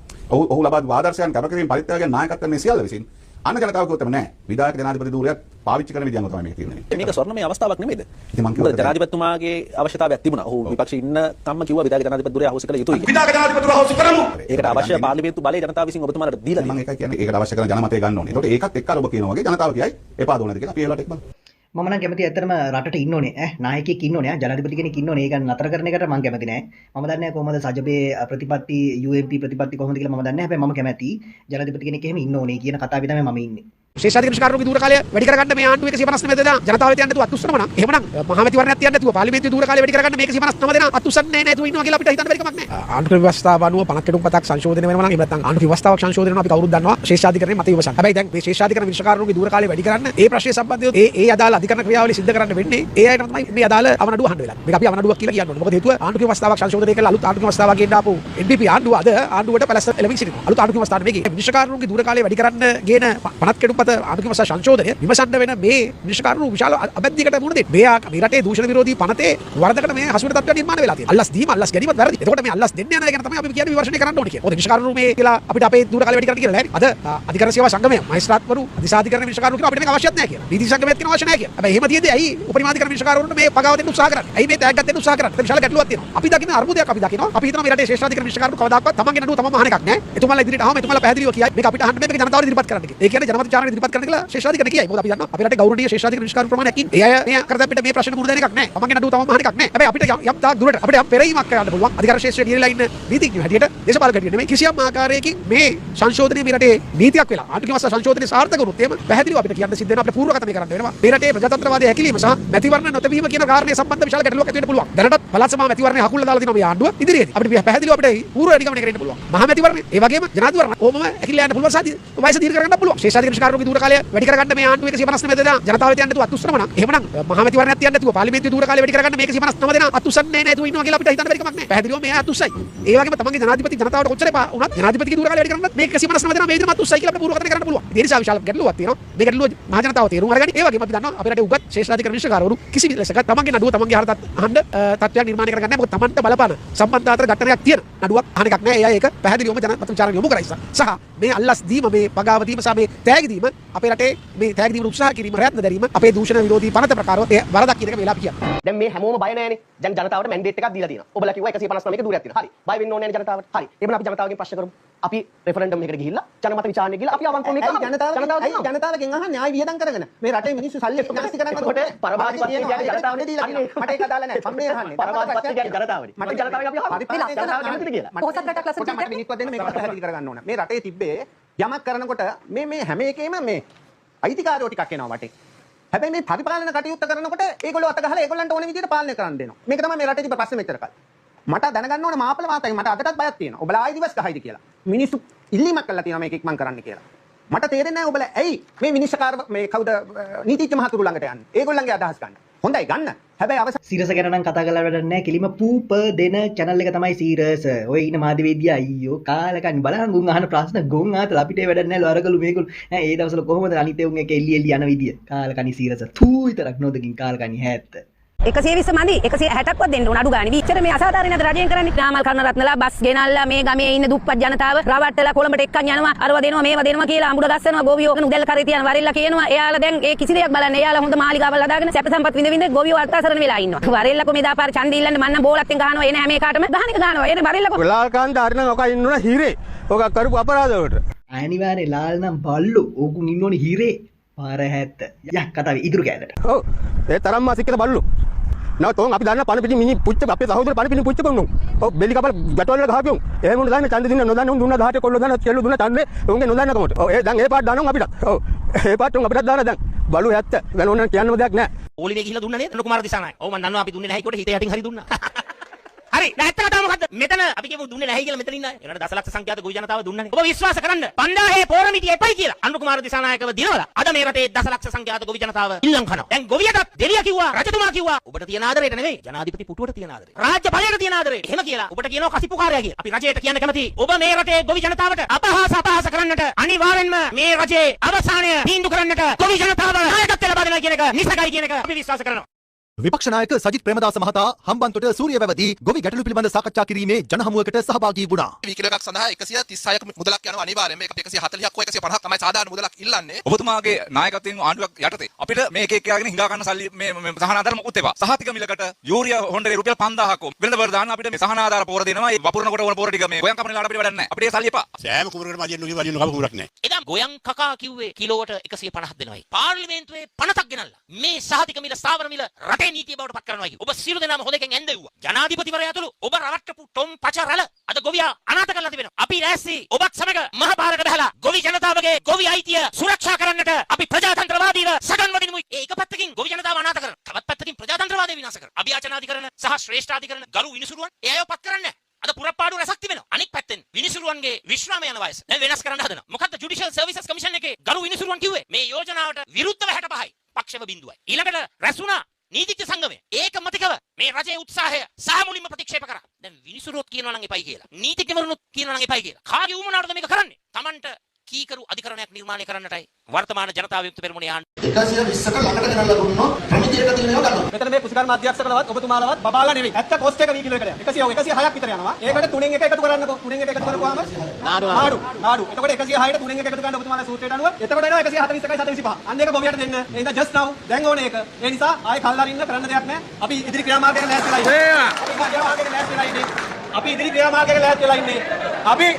ඔහු ලබා දු ආදර්ශයන් කැපකිරීම පරිත්‍යාගයන් නායකත්වයෙන් මේ සියල්ල විසින් අන්න ජනතාව කිව්වොත් නෑ. විධායක ජනාධිපති ධූරයත් පාවිච්චි කරන විදියම තමයි මේක තියෙන්නේ. මේක ස්වර්ණමය අවස්ථාවක් නෙමෙයිද? ඉතින් මම කිව්වා ජනාධිපතිතුමාගේ අවශ්‍යතාවයක් තිබුණා. ඔහු විපක්ෂයේ ඉන්න කම්ම කිව්වා විධායක ජනාධිපතිවරයා හවුස් කළ යුතුයි. විධායක ජනාධිපතිවරයා හොසි කරමු. ඒකට අවශ්‍ය පාර්ලිමේන්තු බලය ජනතාව විසින් ඔබතුමාලට දීලා මම ඒකයි කියන්නේ ඒකට අවශ්‍ය කරන ජනමතය ගන්න ඕනේ. ඒකට ඒකත් එක්ක ඔබ කියනවා වගේ ජනතාව කියයි එපා දෝනද කියලා අපි ඒ වෙලාවට එක්ක බලමු. මම නම් කැමති ඇත්තටම රටට ඉන්න ඕනේ නායකයෙක් ඉන්න ඕනේ ජනාධිපති කෙනෙක් ඉන්න ඕනේ ඒක නතර කරන එකට මම කැමති නෑ මම දන්නේ නැහැ කොහොමද සජබේ ප්‍රතිපත්ති UMP ප්‍රතිපත්ති කොහොමද කියලා මම දන්නේ නැහැ හැබැයි මම කැමති ජනාධිපති කෙනෙක් එහෙම ඉන්න ඕනේ කියන කතාවේ තමයි මම ඉන්නේ ශේෂාධිකාරකරුගේ දූර කාලය වැඩි කරගන්න මේ ආණ්ඩුව 159 දෙනා ජනතාවට තියන්න නැතුව අත්උස්සනම නම් එහෙමනම් මහමැතිවරණයක් තියන්න නැතුව පාර්ලිමේන්තුවේ දූර කාලය වැඩි කරගන්න මේක 159 දෙනා අත්උස්සන්නේ නැතුව ඉන්නවා කියලා අපිට හිතන්න බැරි කමක් නැහැ ආණ්ඩුක්‍රම ව්‍යවස්ථාව අනුව 50 කෙටුම්පතක් සංශෝධනය වෙනවා නම් එහෙම නැත්නම් ආණ්ඩුක්‍රම ව්‍යවස්ථාවක් සංශෝධනය වෙනවා අපි කවුරුත් දන්නවා ශේෂාධිකරණයේ මත විමසන්න හැබැයි දැන් මේ ශේෂාධිකරණ විනිශ්චයකාරකරුගේ දූර කාලය වැඩි කරන්න ඒ ප්‍රශ්නය සම්බන්ධව ඒ අදාළ අධිකරණ ක්‍රියාවලිය සිද්ධ කරන්න වෙන්නේ ඒ අයට තමයි මේ අදාළ අවනඩුව අහන්න වෙලා මේක අපි අවනඩුවක් කියලා කියන්න ඕනේ මොකද හේතුව ආණ්ඩුක්‍රම ව්‍යවස්ථාවක් සංශෝධනය කරලා අලුත් ආණ්ඩුක්‍රම ව්‍යවස්ථාවක් ගෙන්න ආපු NDP ආණ්ඩුව අද ආණ්ඩුවට පැලැස්ස එළමින් සිටිනවා අලුත් ආණ්ඩුක්‍රම ව්‍යවස්ථාවට මේකේ විනිශ්චයකාරකරුගේ දූර කාලය වැඩි කරන්න ගේන 50 කෙටුම්පත පත ආර්ථික වශයෙන් සංශෝධනය විමසන්න වෙන මේ නිෂ්කාරණු විශාල අබැද්දියකට මුහුණ දෙන්න. මේ රටේ දූෂණ විරෝධී පනතේ වරදකට මේ හසුවන තත්ත්වයක් නිර්මාණය වෙලා තියෙනවා. අල්ලස් දීම අල්ලස් ගැනීමත් වැරදි. එතකොට මේ අල්ලස් දෙන්න යන එක ගැන තමයි අපි කියන්නේ විමර්ශනය කරන්න ඕනේ කියලා. මොකද නිෂ්කාරණු මේ කියලා අපිට අපේ දුර කාලේ වැඩි කරන්න කියලා නෑ. අද අධිකරණ සේවා සංගමය මහේස්ත්‍රාත්වරු අධිශාධිකරණ නිෂ්කාරණු කියලා අපිට මේක අවශ්‍යත් නෑ කියලා. නීති සංගමයක් තියෙන අවශ්‍ය නෑ කියලා. හැබැයි එහෙම තියෙද්දි ඇයි උපරිමාධිකරණ නිෂ්කාරණුන්ට මේ පගාව දෙන්න උත්සාහ කරන්නේ? ඇයි මේ තෑග්ගක් දෙන්න උත්සාහ කරන්නේ? විශාල ගැටලුවක් තියෙනවා. අපි දකින අර්බුදයක් අපි දකිනවා. අපි හිතනවා මේ රටේ ශ්‍රේෂ්ඨාධිකරණ නිෂ්කාරණු කවදාකවත් තමන්ගේ නඩුව තමන්ම අහන එකක් නෑ. එතුමාලා ඉදිරියට ආවම එතුමාලා පැහැදිලිව කියයි මේක අපිට අහන්න මේක ජනතාවට ඉදිරිපත් කරන්න කියලා. ඒ කියන්නේ ජනමත චාරණය ඉදිරිපත් කරන්න කියලා ශ්‍රේෂ්ඨාධිකරණ කියයි. මොකද අපි දන්නවා අපේ රටේ ගෞරවනීය ශ්‍රේෂ්ඨාධිකරණ නිෂ්කාරණු ප්‍රමාණයක් ඉන්නේ. ඒ අය මේ කරද අපිට මේ ප්‍රශ්න මුහුණ දෙන එකක් නෑ. තමන්ගේ නඩුව තමන්ම අහන එකක් නෑ. හැබැයි අපිට යම් තාක් දුරට අපිට යම් පෙරීමක් කරන්න පුළුවන්. අධිකාර ශාස්ත්‍රයේ දියලා ඉන්න නීතිඥයෝ හැටියට දේශපාලක හැටියට නෙමෙයි කිසියම් ආකාරයකින් මේ සංශෝධනය මේ රටේ නීතියක් වෙලා ආර්ථික වශයෙන් සංශෝධනයේ සාර්ථක වුණොත් එහෙම පැහැදිලිව අපිට කියන්න සිද්ධ වෙනවා අපිට පූර්වගතනය කරන්න වෙනවා. මේ රටේ ප්‍රජාතන්ත්‍රවාදයේ හැකිලිම සහ මැතිවරණ නොතැබීම කියන කාරණේ සම්බන්ධ විශාල ගැටලුවක් ඇති වෙන්න පුළුවන්. දැනටත් පළාත් සභාව මැතිවරණේ හකුල්ලා දාලා තියෙනවා මේ ආණ්ඩුව ඉදිරියේදී. අපිට පැහැදිලිව අපිට පූර්ව අධිගමනය කරන්න පුළුවන්. මහා මැතිවරණේ ඒ වගේම ජනාධිපතිවරණ ඕමම ඇකිලිලා යන්න පුළුවන් සාධි වයස දීර්ඝ කරගන්න පුළුවන්. ශේෂාධිකාර නිෂ්කාරණයේ දුර කාලය වැඩි කරගන්න මේ ආණ්ඩුව 159 දෙනා ජනතාවට තියන්න නැතුව අත්උස්සනම නම් එහෙමනම් මහා මැතිවරණයක් තියන්න නැතුව පාර්ලිමේන්තුවේ දුර කාලය වැඩි කරගන්න මේ 159 දෙනා අත්උස්සන්නේ නැතුව ඉන්නවා කියලා අපිට හිතන්න බැරි කමක් නැහැ. පැහැදිලිව මේ අත්උස්සයි. ඒ වගේම තමන්ගේ ජනාධිපති ජනතාවට කොච්චර එපා වුණත් ජනාධිපතිගේ දුර කාලය වැඩි කරගන්නත් මේ 159 දෙනා මේ විදිහට අත්උස්සයි කියලා අපිට පූර්වගතනය කරන්න පුළුවන්. ඒ නිසා විශාල ගැටලුවක් තියෙනවා. මේ ගැටලුව මහ ජනතාව තේරුම් අරගනි. ඒ වගේම අපි දන්නවා අපේ රටේ උගත් ශේෂාධිකාර නිෂ්කාරවරු කිසි ලෙසක තමන්ගේ නඩුව තමන්ගේ අහකට අහන්න තත්ත්වයක් නිර්මාණය කරගන්නේ නැහැ. මොකද තමන්ට බලපාන සම්බන්ධ අතර ගැටනයක් තියෙන නඩුවක් අහන එකක් නැහැ. ඒ අය ඒක පැහැදිලිවම ජනමත විචාරණ යොමු කරයි. සහ මේ අල්ලස් දීම මේ පගාව දීම සහ මේ තෑගි දීම අපේ රටේ මේ තෑගි දීම උත්සාහ කිරීම රැත්න දැරීම අපේ දූෂණ විරෝධී පනත ප්‍රකාරව ඒ වරදක් කියන එක වෙලා අපි කියන්නේ. දැන් මේ හැමෝම බය නැහැනේ. දැන් ජනතාවට මැන්ඩේට් එකක් දීලා තියෙනවා. ඔබලා කිව්වා 159ක දූරයක් තියෙනවා. හරි. බය වෙන්න ඕනේ නැහැ ජනතාවට. හරි. එහෙනම් අපි ජනතාවගෙන් ප්‍රශ්න කරමු. අපි රෙෆරන්ඩම් එකකට ගිහිල්ලා ජනමත විචාරණය ගිහිල්ලා අපි අවංකව මේක ජනතාවගෙන් අහන්නේ න්‍යාය වියදම් කරගෙන මේ රටේ මිනිස්සු සල්ලි නාස්ති කරන්නේ කොට පරමාධිපත්‍ය කියන්නේ ජනතාවනේ දීලා තියෙනවා. මට ඒක අදාළ නැහැ. මම මේ අහන්නේ පරමාධිපත්‍ය කියන්නේ ජනතාවනේ. මට ජනතාවගේ අපි අහන්නේ ජනතාව කැමතිද කියලා. පොහොසත් රටක් ලස්සන මට මිනිත්තුවක් දෙන්න මේක පැහැදිලි කරගන්න ඕන. මේ රටේ තිබ්බේ යමක් කරනකොට මේ හැම එකේම මේ අයිතිකාරයෝ ටිකක් එනවා වටේ. හැබැයි මේ පරිපාලන කටයුත්ත කරනකොට ඒගොල්ලෝ අත ගහලා ඒගොල්ලන්ට ඕන විදිහට පාලනය කරන්න දෙනවා. මේක තමයි මේ රටේ තිබ්බ ප්‍රශ්නේ මෙච්චර කාලේ. මට දැනගන්න ඕන මාපල වාතයි මට අදටත් බයක් තියෙනවා. ඔබලා ආයි දිවස් ගහයිද කියලා. මිනිස්සු ඉල්ලීමක් කරලා තියෙනවා මේක ඉක්මන් කරන්න කියලා. මට තේරෙන්නේ නැහැ ඔබලා ඇයි මේ විනිශ්චයකාර මේ කවුද නීතිඥ මහතුරු ළඟට යන්නේ. ඒගොල්ලන්ගේ අදහස් ගන්න. හොඳයි ගන්න. හැබැයි අවසන් සීරස ගැන නම් කතා කරලා වැඩක් නැහැ. කෙලිම පූප දෙන channel එක තමයි සීරස. ඔය ඉන්න මාධ්‍යවේදිය අයියෝ කාලකන් බලන්න ගුන් අහන ප්‍රශ්න ගොන් ආතල අපිට වැඩක් නැහැ ලවරගලු මේගොල්ලෝ. ඒ දවස්වල කොහොමද අනිත් උන් එක එල්ලි එල්ලි යන විදිය. කාලකනි සීරස. තූ විතරක් නොදකින් කාලකනි 70. 120 මදි 160ක්වත් දෙන්න උන අඩු ගානේ. විච්චර මේ අසාධාරණ නේද රජයෙන් කරන්නේ. නාමල් කර්ණරත්නලා බස් ගෙනල්ලා මේ ගමේ ඉන්න දුප්පත් ජනතාව රවට්ටලා කොළඹට එක්කන් යනවා. අරව දෙනවා මේව දෙනවා කියලා අඹුඩ ගස්සනවා. ගෝවියෝ උදැල්ල කරේ තියන වරෙල්ලා කියනවා. එයාලා දැන් ඒ කිසි දෙයක් බලන්නේ. එයාලා හොඳ මාලිගාවල් හදාගෙන සැප සම්පත් විඳ විඳ ගෝවියෝ අත්අසරණ වෙලා ඉන්නවා. වරෙල්ලා කො මේ දාපාර ඡන්දය ඉල්ලන්න මන්න බෝලත්ෙන් ගහනවා. එන හැම එකටම ගහන එක ගහනවා. එන වරෙල්ලා කො වෙලාකාන්ත අරන ඔක ඉන්නුන හිරේ. ඔක කරපු අපරාධ වලට. අනිවාර්යෙන් ලාල් නම් බල්ලු. ඕකුන් ඉන්න ඕනේ හිරේ. පාර 70. යක් කතාවේ ඉදිරි කැලට. ඔව්. ඒ තරම්ම අසික්කද බල්ලු. නෝතෝන් අපි දන්න පණ පිටි මිනි පුච්ච අපේ සහෝදර පණ පිටි පුච්ච කොන්නු. ඔව් බෙලි කපල ගැටවල වල ගහපියුම්. එහෙම උන් දාන්නේ ඡන්ද දින්න නොදන්න උන් දුන්නා 18 කොල්ල දාන කෙල්ල දුන්නා ඡන්දේ උන්ගේ නොදන්න කමට. ඔව් ඒ දැන් ඒ පාට දානවා අපිට. ඔව් ඒ පාට උන් අපිටත් දානවා දැන්. බලු 70. වෙන ඕන කියන්නම දෙයක් නැහැ. ඕලිනේ ගිහිල්ලා දුන්නා නේද? අනුර කුමාර දිසානායක. ඔව් මම දන්නවා අපි දුන්නේ නැහැ කොට හිතේ යටින් හරි දුන්නා. හරි නැත්ත කතාව මොකද්ද? මෙතන අපි කියමු දුන්නේ නැහැ කියලා මෙතන ඉන්න අය. ඒකට දසලක්ෂ සංඛ්‍යාත ගොවි ජනතාව දුන්නනේ. ඔබ විශ්වාස කරන්න 5000 පෝරමිටිය එපයි කියලා අනුර කුමාර දිසානායකව දිනවලා අද මේ රටේ දසලක්ෂ සංඛ්‍යාත ගොවි ජනතාව ඉල්ලම් කරනවා. දැන් ගොවියටත් දෙවියා කිව්වා රජතුමා කිව්වා ඔබට තියෙන ආදරේට නෙවෙයි ජනාධිපති පුටුවට තියෙන ආදරේ. රාජ්‍ය බලයට තියෙන ආදරේ. එහෙම කියලා ඔබට කියනවා කසිපුකාරයා කියලා. අපි රජයට කියන්න කැමතියි. ඔබ මේ රටේ ගොවි ජනතාවට අපහාස කරන්නට අනිවාර්යෙන්ම මේ රජයේ අවසානය තීන්දුව කරන්නට ගොවි ජනතාව නායකත්වයට ලබා දෙනවා කියන එක නිසකයි කියන එක අපි විශ්වාස කරනවා. විපක්ෂ නායක සජිත් ප්‍රේමදාස මහතා හම්බන්තොට සූරියවැවදී ගොවි ගැටලු පිළිබඳ සාකච්ඡා කිරීමේ ජනහමුවකට සහභාගී වුණා. කිලෝ එකක් සඳහා 136ක මුදලක් යනවා අනිවාර්යයෙන්. මේක 140ක් හෝ 150ක් තමයි සාධාරණ මුදලක් ඉල්ලන්නේ. ඔබතුමාගේ නායකත්වයෙන් ආණ්ඩුවක් යටතේ අපිට මේ එක එක යාගෙන හිඟා ගන්න සල්ලි මේ සහන ආධාර මොකුත් එපා. සහතික මිලකට යූරියා හොන්ඩේ රුපියල් 5000ක් වෙළඳ වල දාන්න අපිට මේ සහන ආධාර පෝර දෙනවා. ඒ වපුරනකොට ඕන පෝර ටික මේ ගොයන් කපන ලාට අපිට වැඩක් නැහැ. අපිට ඒ සල්ලි එපා. සෑම කුමරකටම අදින්න උගේ වදින්න කම කුමරක් නැහැ. එදා ගොයන් කකා කිව්වේ කිලෝවට 150ක් දෙනවායි. පාර්ලිමේන්තුවේ පනතක් ගෙනල්ලා මේ සහතික මිල ස්ථාවර මිල රටේ නීතිය බවට පත් කරනවා. ඔබ සියලු දෙනාම හොදකින් ඇඳෙව්වා. ජනාධිපතිවරයා ඇතුළු ඔබ රවට්ටපු ටොම් පච රැළ අද ගොවියා අනාථ කරලා තිබෙනවා. අපි රැස්සි ඔබත් සමග මහ පාරට බහලා ගොවි ජනතාවගේ ගොවි අයිතිය සුරක්ෂා කරන්නට අපි ප්‍රජාතන්ත්‍රවාදීව සටන් වදිනමු. ඒක පැත්තකින් ගොවි ජනතාව අනාථ කරන. තවත් පැත්තකින් ප්‍රජාතන්ත්‍රවාදය විනාශ කරන. අභියාචනාධිකරණ සහ ශ්‍රේෂ්ඨාධිකරණ ගරු විනිසුරුවන් ඒ අයව පත් කරන්නේ. අද පුරපාඩු රැසක් තිබෙනවා. අනික් පැත්තෙන් විනිසුරුවන්ගේ විශ්‍රාම යන වයස දැන් වෙනස් කරන්න හදනවා. මොකද්ද ජුඩිෂල් සර්විසස් කමිෂන් එකේ ගරු විනිසුරුවන් කිව්වේ? මේ යෝජනාවට විරුද්ධව 65යි. පක්ෂව බිඳුවයි. ඊළඟට රැස්ුණා නීතිඥ සංගමය ඒකමතිකව මේ රජයේ උත්සාහය සහ මුලින්ම ප්‍රතික්ෂේප කරා. දැන් විනිසුරුවොත් කියනවා නම් එපයි කියලා. නීතිඥවරුනුත් කියනවා නම් එපයි කියලා. කාගේ උමනාවටද මේක කරන්නේ? Tamanට කීකරු අධිකරණයක් නිර්මාණය කරන්නටයි වර්තමාන ජනතා විමුක්ති පෙරමුණේ ආණ්ඩුව 120කට ළඟට ගෙනල්ලා දුන්නොත් ප්‍රමිතියට තියෙන ඒවා ගන්නවා. මෙතන මේ කුසිකර්ම අධ්‍යක්ෂකලවත් ඔබතුමාලවත් බබාලා නෙවෙයි. ඇත්ත කොස්ට් එක වී කිලෝ එකද? 106ක් විතර යනවා. ඒකට 3න් 1 එකතු කරන්නකෝ. 3න් 1 එකතු කරපුවාම නාඩු. එතකොට 106ට 3න් 1 එකතු කරන්න ඔබතුමාලා සූත්‍රයට අනුව එතකොට එනවා 141යි 145. අන්න ඒක ගොවියට දෙන්න. ඒ නිසා just now දැන් ඕනේ ඒක. ඒ නිසා ආයෙ කල්ලාරින්න කරන්න දෙයක් නැහැ. අපි ඉදිරි ක්‍රියාමාර්ගයකට ලෑස්තිලා ඉන්නේ. අපි ඉදිරි ක්‍රියාමාර්ගයකට ලෑස්තිලා ඉන්නේ.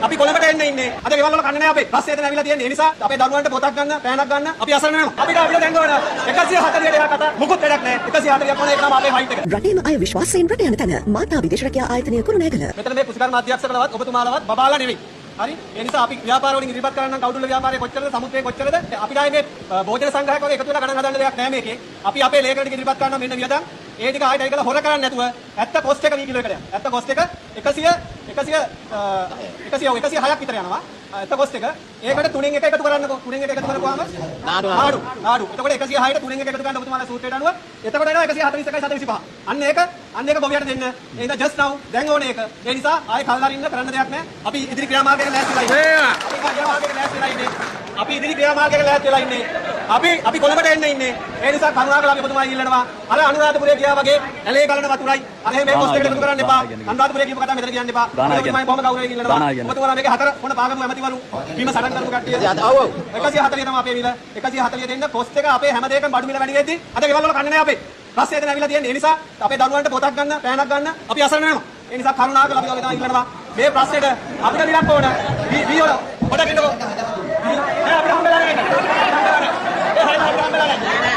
අපි කොළඹට එන්න ඉන්නේ. අද ගෙවල් වල කන්නේ නැහැ අපේ. රස්සේද නැවිලා තියෙන්නේ. ඒ නිසා අපේ දරුවන්ට පොතක් ගන්න, පෑනක් ගන්න අපි අසරණ වෙනවා. අපිට දැන් ඕන 140ට එහා කතා මොකුත් වැඩක් නැහැ. 140ක් ඕන ඒක තමයි අපේ ෆයිට් එක. රටේම අය විශ්වාසයෙන් රට යන තැන මාතා විදේශ රැකියා ආයතනය කුරුණෑගල. මෙතන මේ කුසිකර්ම අධ්‍යක්ෂකලවත් ඔබතුමාලවත් බබාලා නෙවෙයි. හරි? ඒ නිසා අපි ව්‍යාපාර වලින් ඉදිරිපත් කරන නම් කවුරුල්ල ව්‍යාපාරේ කොච්චරද සමුද්‍රේ කොච්චරද අපිට ආයේ මේ භෝජන සංග්‍රහයක් වගේ එකතු වෙලා ගණන් හදන්න දෙයක් නැහැ මේකේ. අපි අපේ ලේකරට ඉදිරිපත් කරනවා මෙන්න වියදම්. ඒ ටික ආයෙත් ඒකල හොර කරන්නේ නැතුව ඇත්ත කොස්ට් එක වී කිලෝ එකට යනවා. ඇත්ත කොස්ට් එක 106ක් විතර යනවා. ඇත්ත කොස්ට් එක ඒකට 3න් 1 එකතු කරන්නකෝ. 3න් 1 එකතු කරපුවාම නාඩු. එතකොට 106ට 3න් 1 එකතු කරන්න ඔබතුමාලා සූත්‍රයට අනුව එතකොට එනවා 141යි 145. අන්න ඒක ගොවියට දෙන්න. ඒ නිසා just now දැන් ඕනේ ඒක. ඒ නිසා ආයෙ කල්ලාරින්න කරන්න දෙයක් නැහැ. අපි ඉදිරි ක්‍රියාමාර්ගයකට ලෑස්තිලා ඉන්නේ. අපි කොළඹට එන්න ඉන්නේ. ඒ නිසා කරුණාකරලා අපි ඔබතුමාලා ඉල්ලනවා. අර අනුරාධපුරේ ගියා වගේ ඇලේ ගලන වතුරයි. අර මේ කොස්ට් එකට එකතු කරන්න එපා. අනුරාධපුරේ කියපු කතාව මෙතන කියන්න එපා. ඔබතුමාලා කොහොම ගෞරවයෙන් ඉල්ලනවා. ඔබතුමාලා මේකේ 4 මොන පාගම ඇමතිවරු බිම සටන් කරපු කට්ටිය. 140 තමයි අපේ මිල. 140 දෙන්න කොස්ට් එක අපේ හැම දෙයකම බඩු මිල වැඩි වෙද්දි අද ගෙවල් වල කන්නේ නැහැ අපේ. රස්සේද නැවිලා තියෙන්නේ. ඒ නිසා අපේ දරුවන්ට පොතක් ගන්න, පෑනක් ගන්න අපි අසරණ වෙනවා. ඒ නිසා කරුණාකරලා අපි වගේ තමයි ඉල්ලනවා. මේ ප්‍රශ්නෙට අපිට විලක් ඕන. වී වල පොඩක් ඉන්නකෝ. ඒ අපිට හම්බෙලා නැහැ.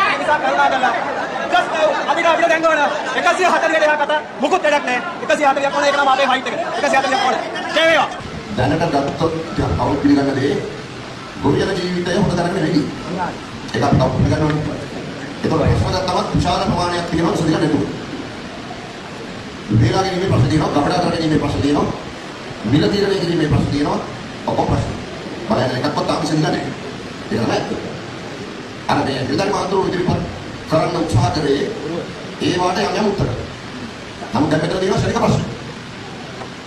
ඒ නිසා කරුණාකරලා just අපිට දැන් ඕන 140ට එහා කතා මොකුත් වැඩක් නැහැ. 140ක් ඕන ඒක තමයි අපේ ෆයිට් එක. 140ක් ඕන. ජය වේවා. දැනට ගත්තොත් කවුරු පිළිගන්න දේ ගොවියන ජීවිතය හොඳ දැනගෙන වැඩි. ඒක අපි කවුරු පිළිගන්න ඕනේ. ඒක ප්‍රශ්නයක් තමයි විශාල ප්‍රමාණයක් පිළිබඳව සුදුසු නැතුව. වේලාගෙන ඉන්නේ ප්‍රශ්න තියෙනවා, කපඩා කරගෙන ඉන්නේ ප්‍රශ්න තියෙනවා, මිල තීරණය කිරීමේ ප්‍රශ්න තියෙනවා, ඔක්කොම ප්‍රශ්න. බලන්න එකක්වත් තාම සෙල්ලම් නැහැ. ඒක තමයි. අර මේ විදර්ම අඳුර ඉදිරිපත් කරන්න උත්සාහ කරේ ඒ වාට යම් උත්තර. නමුත් දැන් මෙතන තියෙනවා ශරීර ප්‍රශ්න.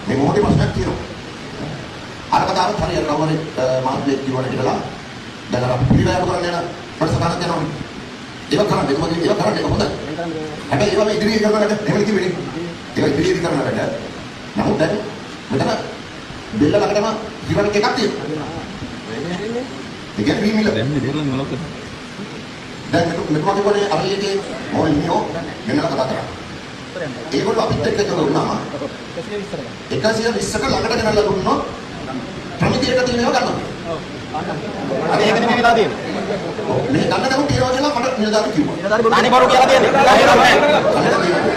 මේ මොහොතේ ප්‍රශ්නයක් තියෙනවා. අර කතාවත් හරියට කවුරුහරි මාධ්‍යයක් කිව්වනේ කියලා දැන් අර පිළිවෙලට කරගෙන යන ප්‍රශ්නයක් යනවා. ඒක කරන්නේ කොහොමද? ඒක කරන්නේ කොහොමද? හැබැයි ඒවා මේ ඉදිරියට කරනකොට එහෙම කිව්වේ නේ. ඒක ඉදිරියට කරනකොට නමුත් දැන් මෙතන බෙල්ල ළඟටම ඉවරක් එකක් තියෙනවා. ඒ කියන්නේ වී මිල. දැන් මෙතුමා කියන්නේ අරියගේ මොනියෝ මෙන්නලා කතා කරා. ඒගොල්ලෝ අපිත් එක්ක දුන්නාම 120කට ළඟට ගෙනල්ලා දුන්නොත් ප්‍රමිතියට තියෙන ඒවා ගන්නවා. අර ඒක නෙමෙයි වෙලා තියෙන්නේ. මේ ගන්න දවුන් තියනවා කියලා මට නිලධාරි කිව්වා. අනේ බරු කියලා තියෙන්නේ.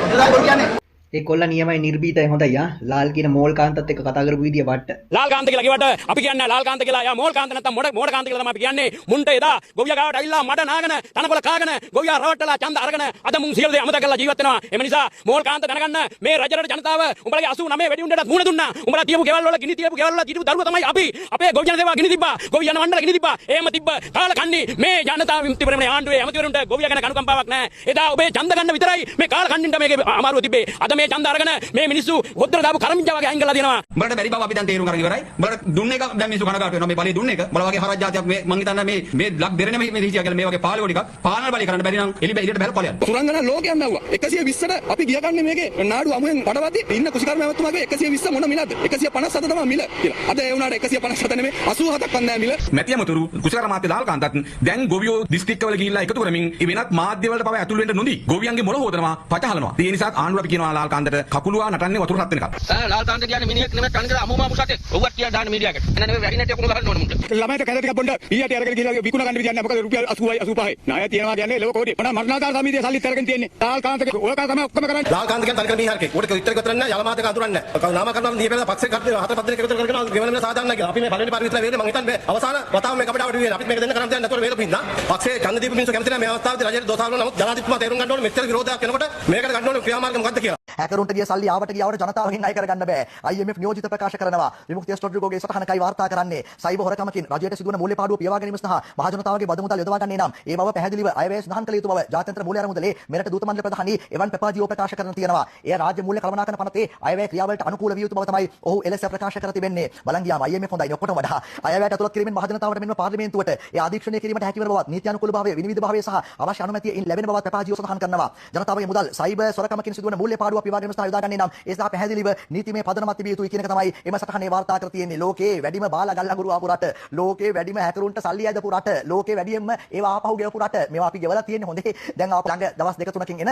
නිලධාරි බරු කියන්නේ. ඒ කොල්ල නියමයි නිර්භීතයි හොඳයි ආ. ලාල් කියන මෝල් කාන්තත් එක්ක කතා කරපු විදිය වට. ලාල් කාන්ත කියලා කිව්වට අපි කියන්නේ ලාල් කාන්ත කියලා. යා මෝල් කාන්ත නැත්තම් මෝඩ කාන්ත කියලා තමයි අපි කියන්නේ. මුන්ට එදා ගොවියා ගාවට ඇවිල්ලා මඩ නාගෙන තනකොළ කාගෙන ගොවියා රවට්ටලා ඡන්ද අරගෙන අද මුන් සියලු දේ අමතක කරලා ජීවත් වෙනවා. එම නිසා මෝල් කාන්ත දැනගන්න මේ රජරට ජනතාව උඹලගේ 89 වෙඩි උණ්ඩට මුණ දුන්නා. උඹලා තියපු ගෙවල් වල ගිනි තියපු ගෙවල් වල තියපු දරුවා තමයි අපි. අපේ ගොවියන් දේවා ගිනි තිබ්බා. ගොවියන් වණ්ඩල ගිනි තිබ්බා. එහෙම තිබ්බ කාල කන්නේ මේ ජනතාව විමුක්ති පෙරමුණේ ආණ්ඩුවේ ඇමතිවරුන්ට ගොවියා ගැන කනුකම්පාවක් නැහැ. එදා ඔබේ ඡන්ද ගන්න විතරයි මේ කාල කන්නින්ට මේකේ අමාරුව තිබේ. අද මේ ඡන්ද අරගෙන මේ මිනිස්සු හොද්දර දාපු කරමින්ජා වගේ අයින් කරලා දෙනවා. උඹලට බැරි බව අපි දැන් තේරුම් ගන්න ඉවරයි. උඹලට දුන්නේ එක දැන් මිනිස්සු කනගාටු වෙනවා මේ බලේ දුන්නේ එක. උඹලා වගේ හරක් જાතියක් මේ මං හිතන්නේ මේ ලක් දෙරෙන මේ හිටියා කියලා මේ වගේ පාළුව ටිකක් පාලන බලය කරන්න බැරි නම් එළියට බැල ඵලයක්. සුරංගන ලෝකයක් නැවුවා. 120ට අපි ගිය ගන්නේ මේකේ නාඩු අමුයෙන් වඩවද්දි ඉන්න කුසිකර්ම ඇමතුමාගේ 120 මොන මිලද? 157 තමයි මිල කියලා. අද ඒ වුණාට 157 නෙමෙයි 87ක් වත් නැහැ මිල. මැතියමතුරු කුසිකර්ම මාත්‍ය ලාල් කාන්තත් දැන් ගොවියෝ දිස්ත්‍රික්කවල ගිහිල්ලා එකතු කරමින් වෙනත් මාධ්‍ය වලට පව ඇතුල් වෙන්න නොදී ගොවියන්ගේ මොළ හොදනවා පටහලනවා. ඒ නිසා ආණ්ඩුව අපි කියනවා ලාල් කාන්තට කකුලුවා නටන්නේ වතුර රත් වෙනකම්. ලාල් කාන්ත කියන්නේ මිනිහෙක් නෙමෙයි කන්දර අමුමා මුසතේ. ඔව්වත් තියා දාන්න මීඩියා එකට. එන්න නෙමෙයි වැඩි නැටි අකුණු ගන්න ඕන මුන්ට. ළමයිට කැද ටිකක් බොන්න ඊයට අරගෙන ගිහලා විකුණ ගන්න විදියක් නැහැ. මොකද රුපියල් 80යි 85යි. ණය තියනවා කියන්නේ ලොක කෝටි. මොනවා මරණාධාර සමිතිය සල්ලිත් අරගෙන තියෙන්නේ. ලාල් කාන්තගේ ඔය කා තමයි ඔක්කොම කරන්නේ. ලාල් කාන්ත කියන්නේ තනිකර මීහරකේ. උඩට ඉත්තර ගොතරන්නේ නැහැ. යලමාතක අඳුරන්නේ නැහැ. නාමකරණ දීපේලා පක්ෂේ කට්ටිය 4-5 දෙනෙක් එකතු කරගෙන ගෙවන වෙන සාධාරණ කියලා. අපි මේ පළවෙනි පාර විතර වේලේ මං හිතන්නේ අවසාන වතාව මේ කපඩාවට වේලා. අපිත් මේක දෙන්න කරන් දෙන්න නැතුව වේල පින්නා. පක්ෂේ ඡන්ද දීපු මිනිස්සු කැමති නැහැ මේ අවස්ථාවේදී රජයේ දෝසාවන නමුත් ජනාධිපතිතුමා තේරුම් ගන්න ඕනේ මෙච්චර විරෝධයක් වෙනකොට මේකට ගන්න ඕනේ ක්‍රියාමාර්ග මොකක්ද කියලා. හැකරුන්ට ගිය සල්ලි ආවට ගියාවට ජනතාවගෙන් ණය කරගන්න බෑ. IMF නියෝජිත ප්‍රකාශ කරනවා. විමුක්තිය ස්ටොඩ්රිගෝගේ සටහනකයි වාර්තා කරන්නේ. සයිබර් හොරකමකින් රජයට සිදුවන මූල්‍ය පාඩුව පියවා ගැනීම සහ මහ ජනතාවගේ බදු මුදල් යොදවා ගන්නේ නම් ඒ බව පැහැදිලිව අයවැය සඳහන් කළ යුතු බව ජාත්‍යන්තර මූල්‍ය අරමුදලේ මෙරට දූත මණ්ඩල ප්‍රධානී එවන් පෙපාජියෝ ප්‍රකාශ කරන තියෙනවා. එය රාජ්‍ය මූල්‍ය කළමනාකරන පනතේ අයවැය ක්‍රියාවලට අනුකූල විය යුතු බව තමයි ඔහු එලෙස ප්‍රකාශ කර තිබෙන්නේ. බලන් ගියාම IMF හොඳයි ඔක්කොටම වඩා අයවැයට ඇතුළත් කිරීමෙන් මහ ජනතාවට මෙන්ම පාර්ලිමේන්තුවට ඒ අධීක්ෂණය කිරීමට හැකිවන බවත් නීති අනුකූල භාවය විනිවිද භාවය සහ අවශ්‍ය අනුමැතිය ඉන් ලැබෙන බවත් පෙපාජියෝ සඳහන් කරනවා. ජනතාවගේ මුදල් සයිබර් සොරකමකින් සිදුවන මූල්‍ය පාඩුවක් පියවා ගැනීම සඳහා යොදා ගන්නේ නම් ඒ සහ පැහැදිලිව නීතිමය පදනමක් තිබිය යුතුයි කියන එක තමයි එම සටහනේ වාර්තා කර තියෙන්නේ. ලෝකේ වැඩිම බාලා ගල්ලඟුරු ආපු රට, ලෝකේ වැඩිම හැකරුන්ට සල්ලි ඇදපු රට, ලෝකේ වැඩියෙන්ම ඒවා ආපහු ගෙවපු රට. මේවා අපි ගෙවලා තියෙන්නේ හොඳේ. දැන් ආපහු ළඟ දවස් 2-3කින් එන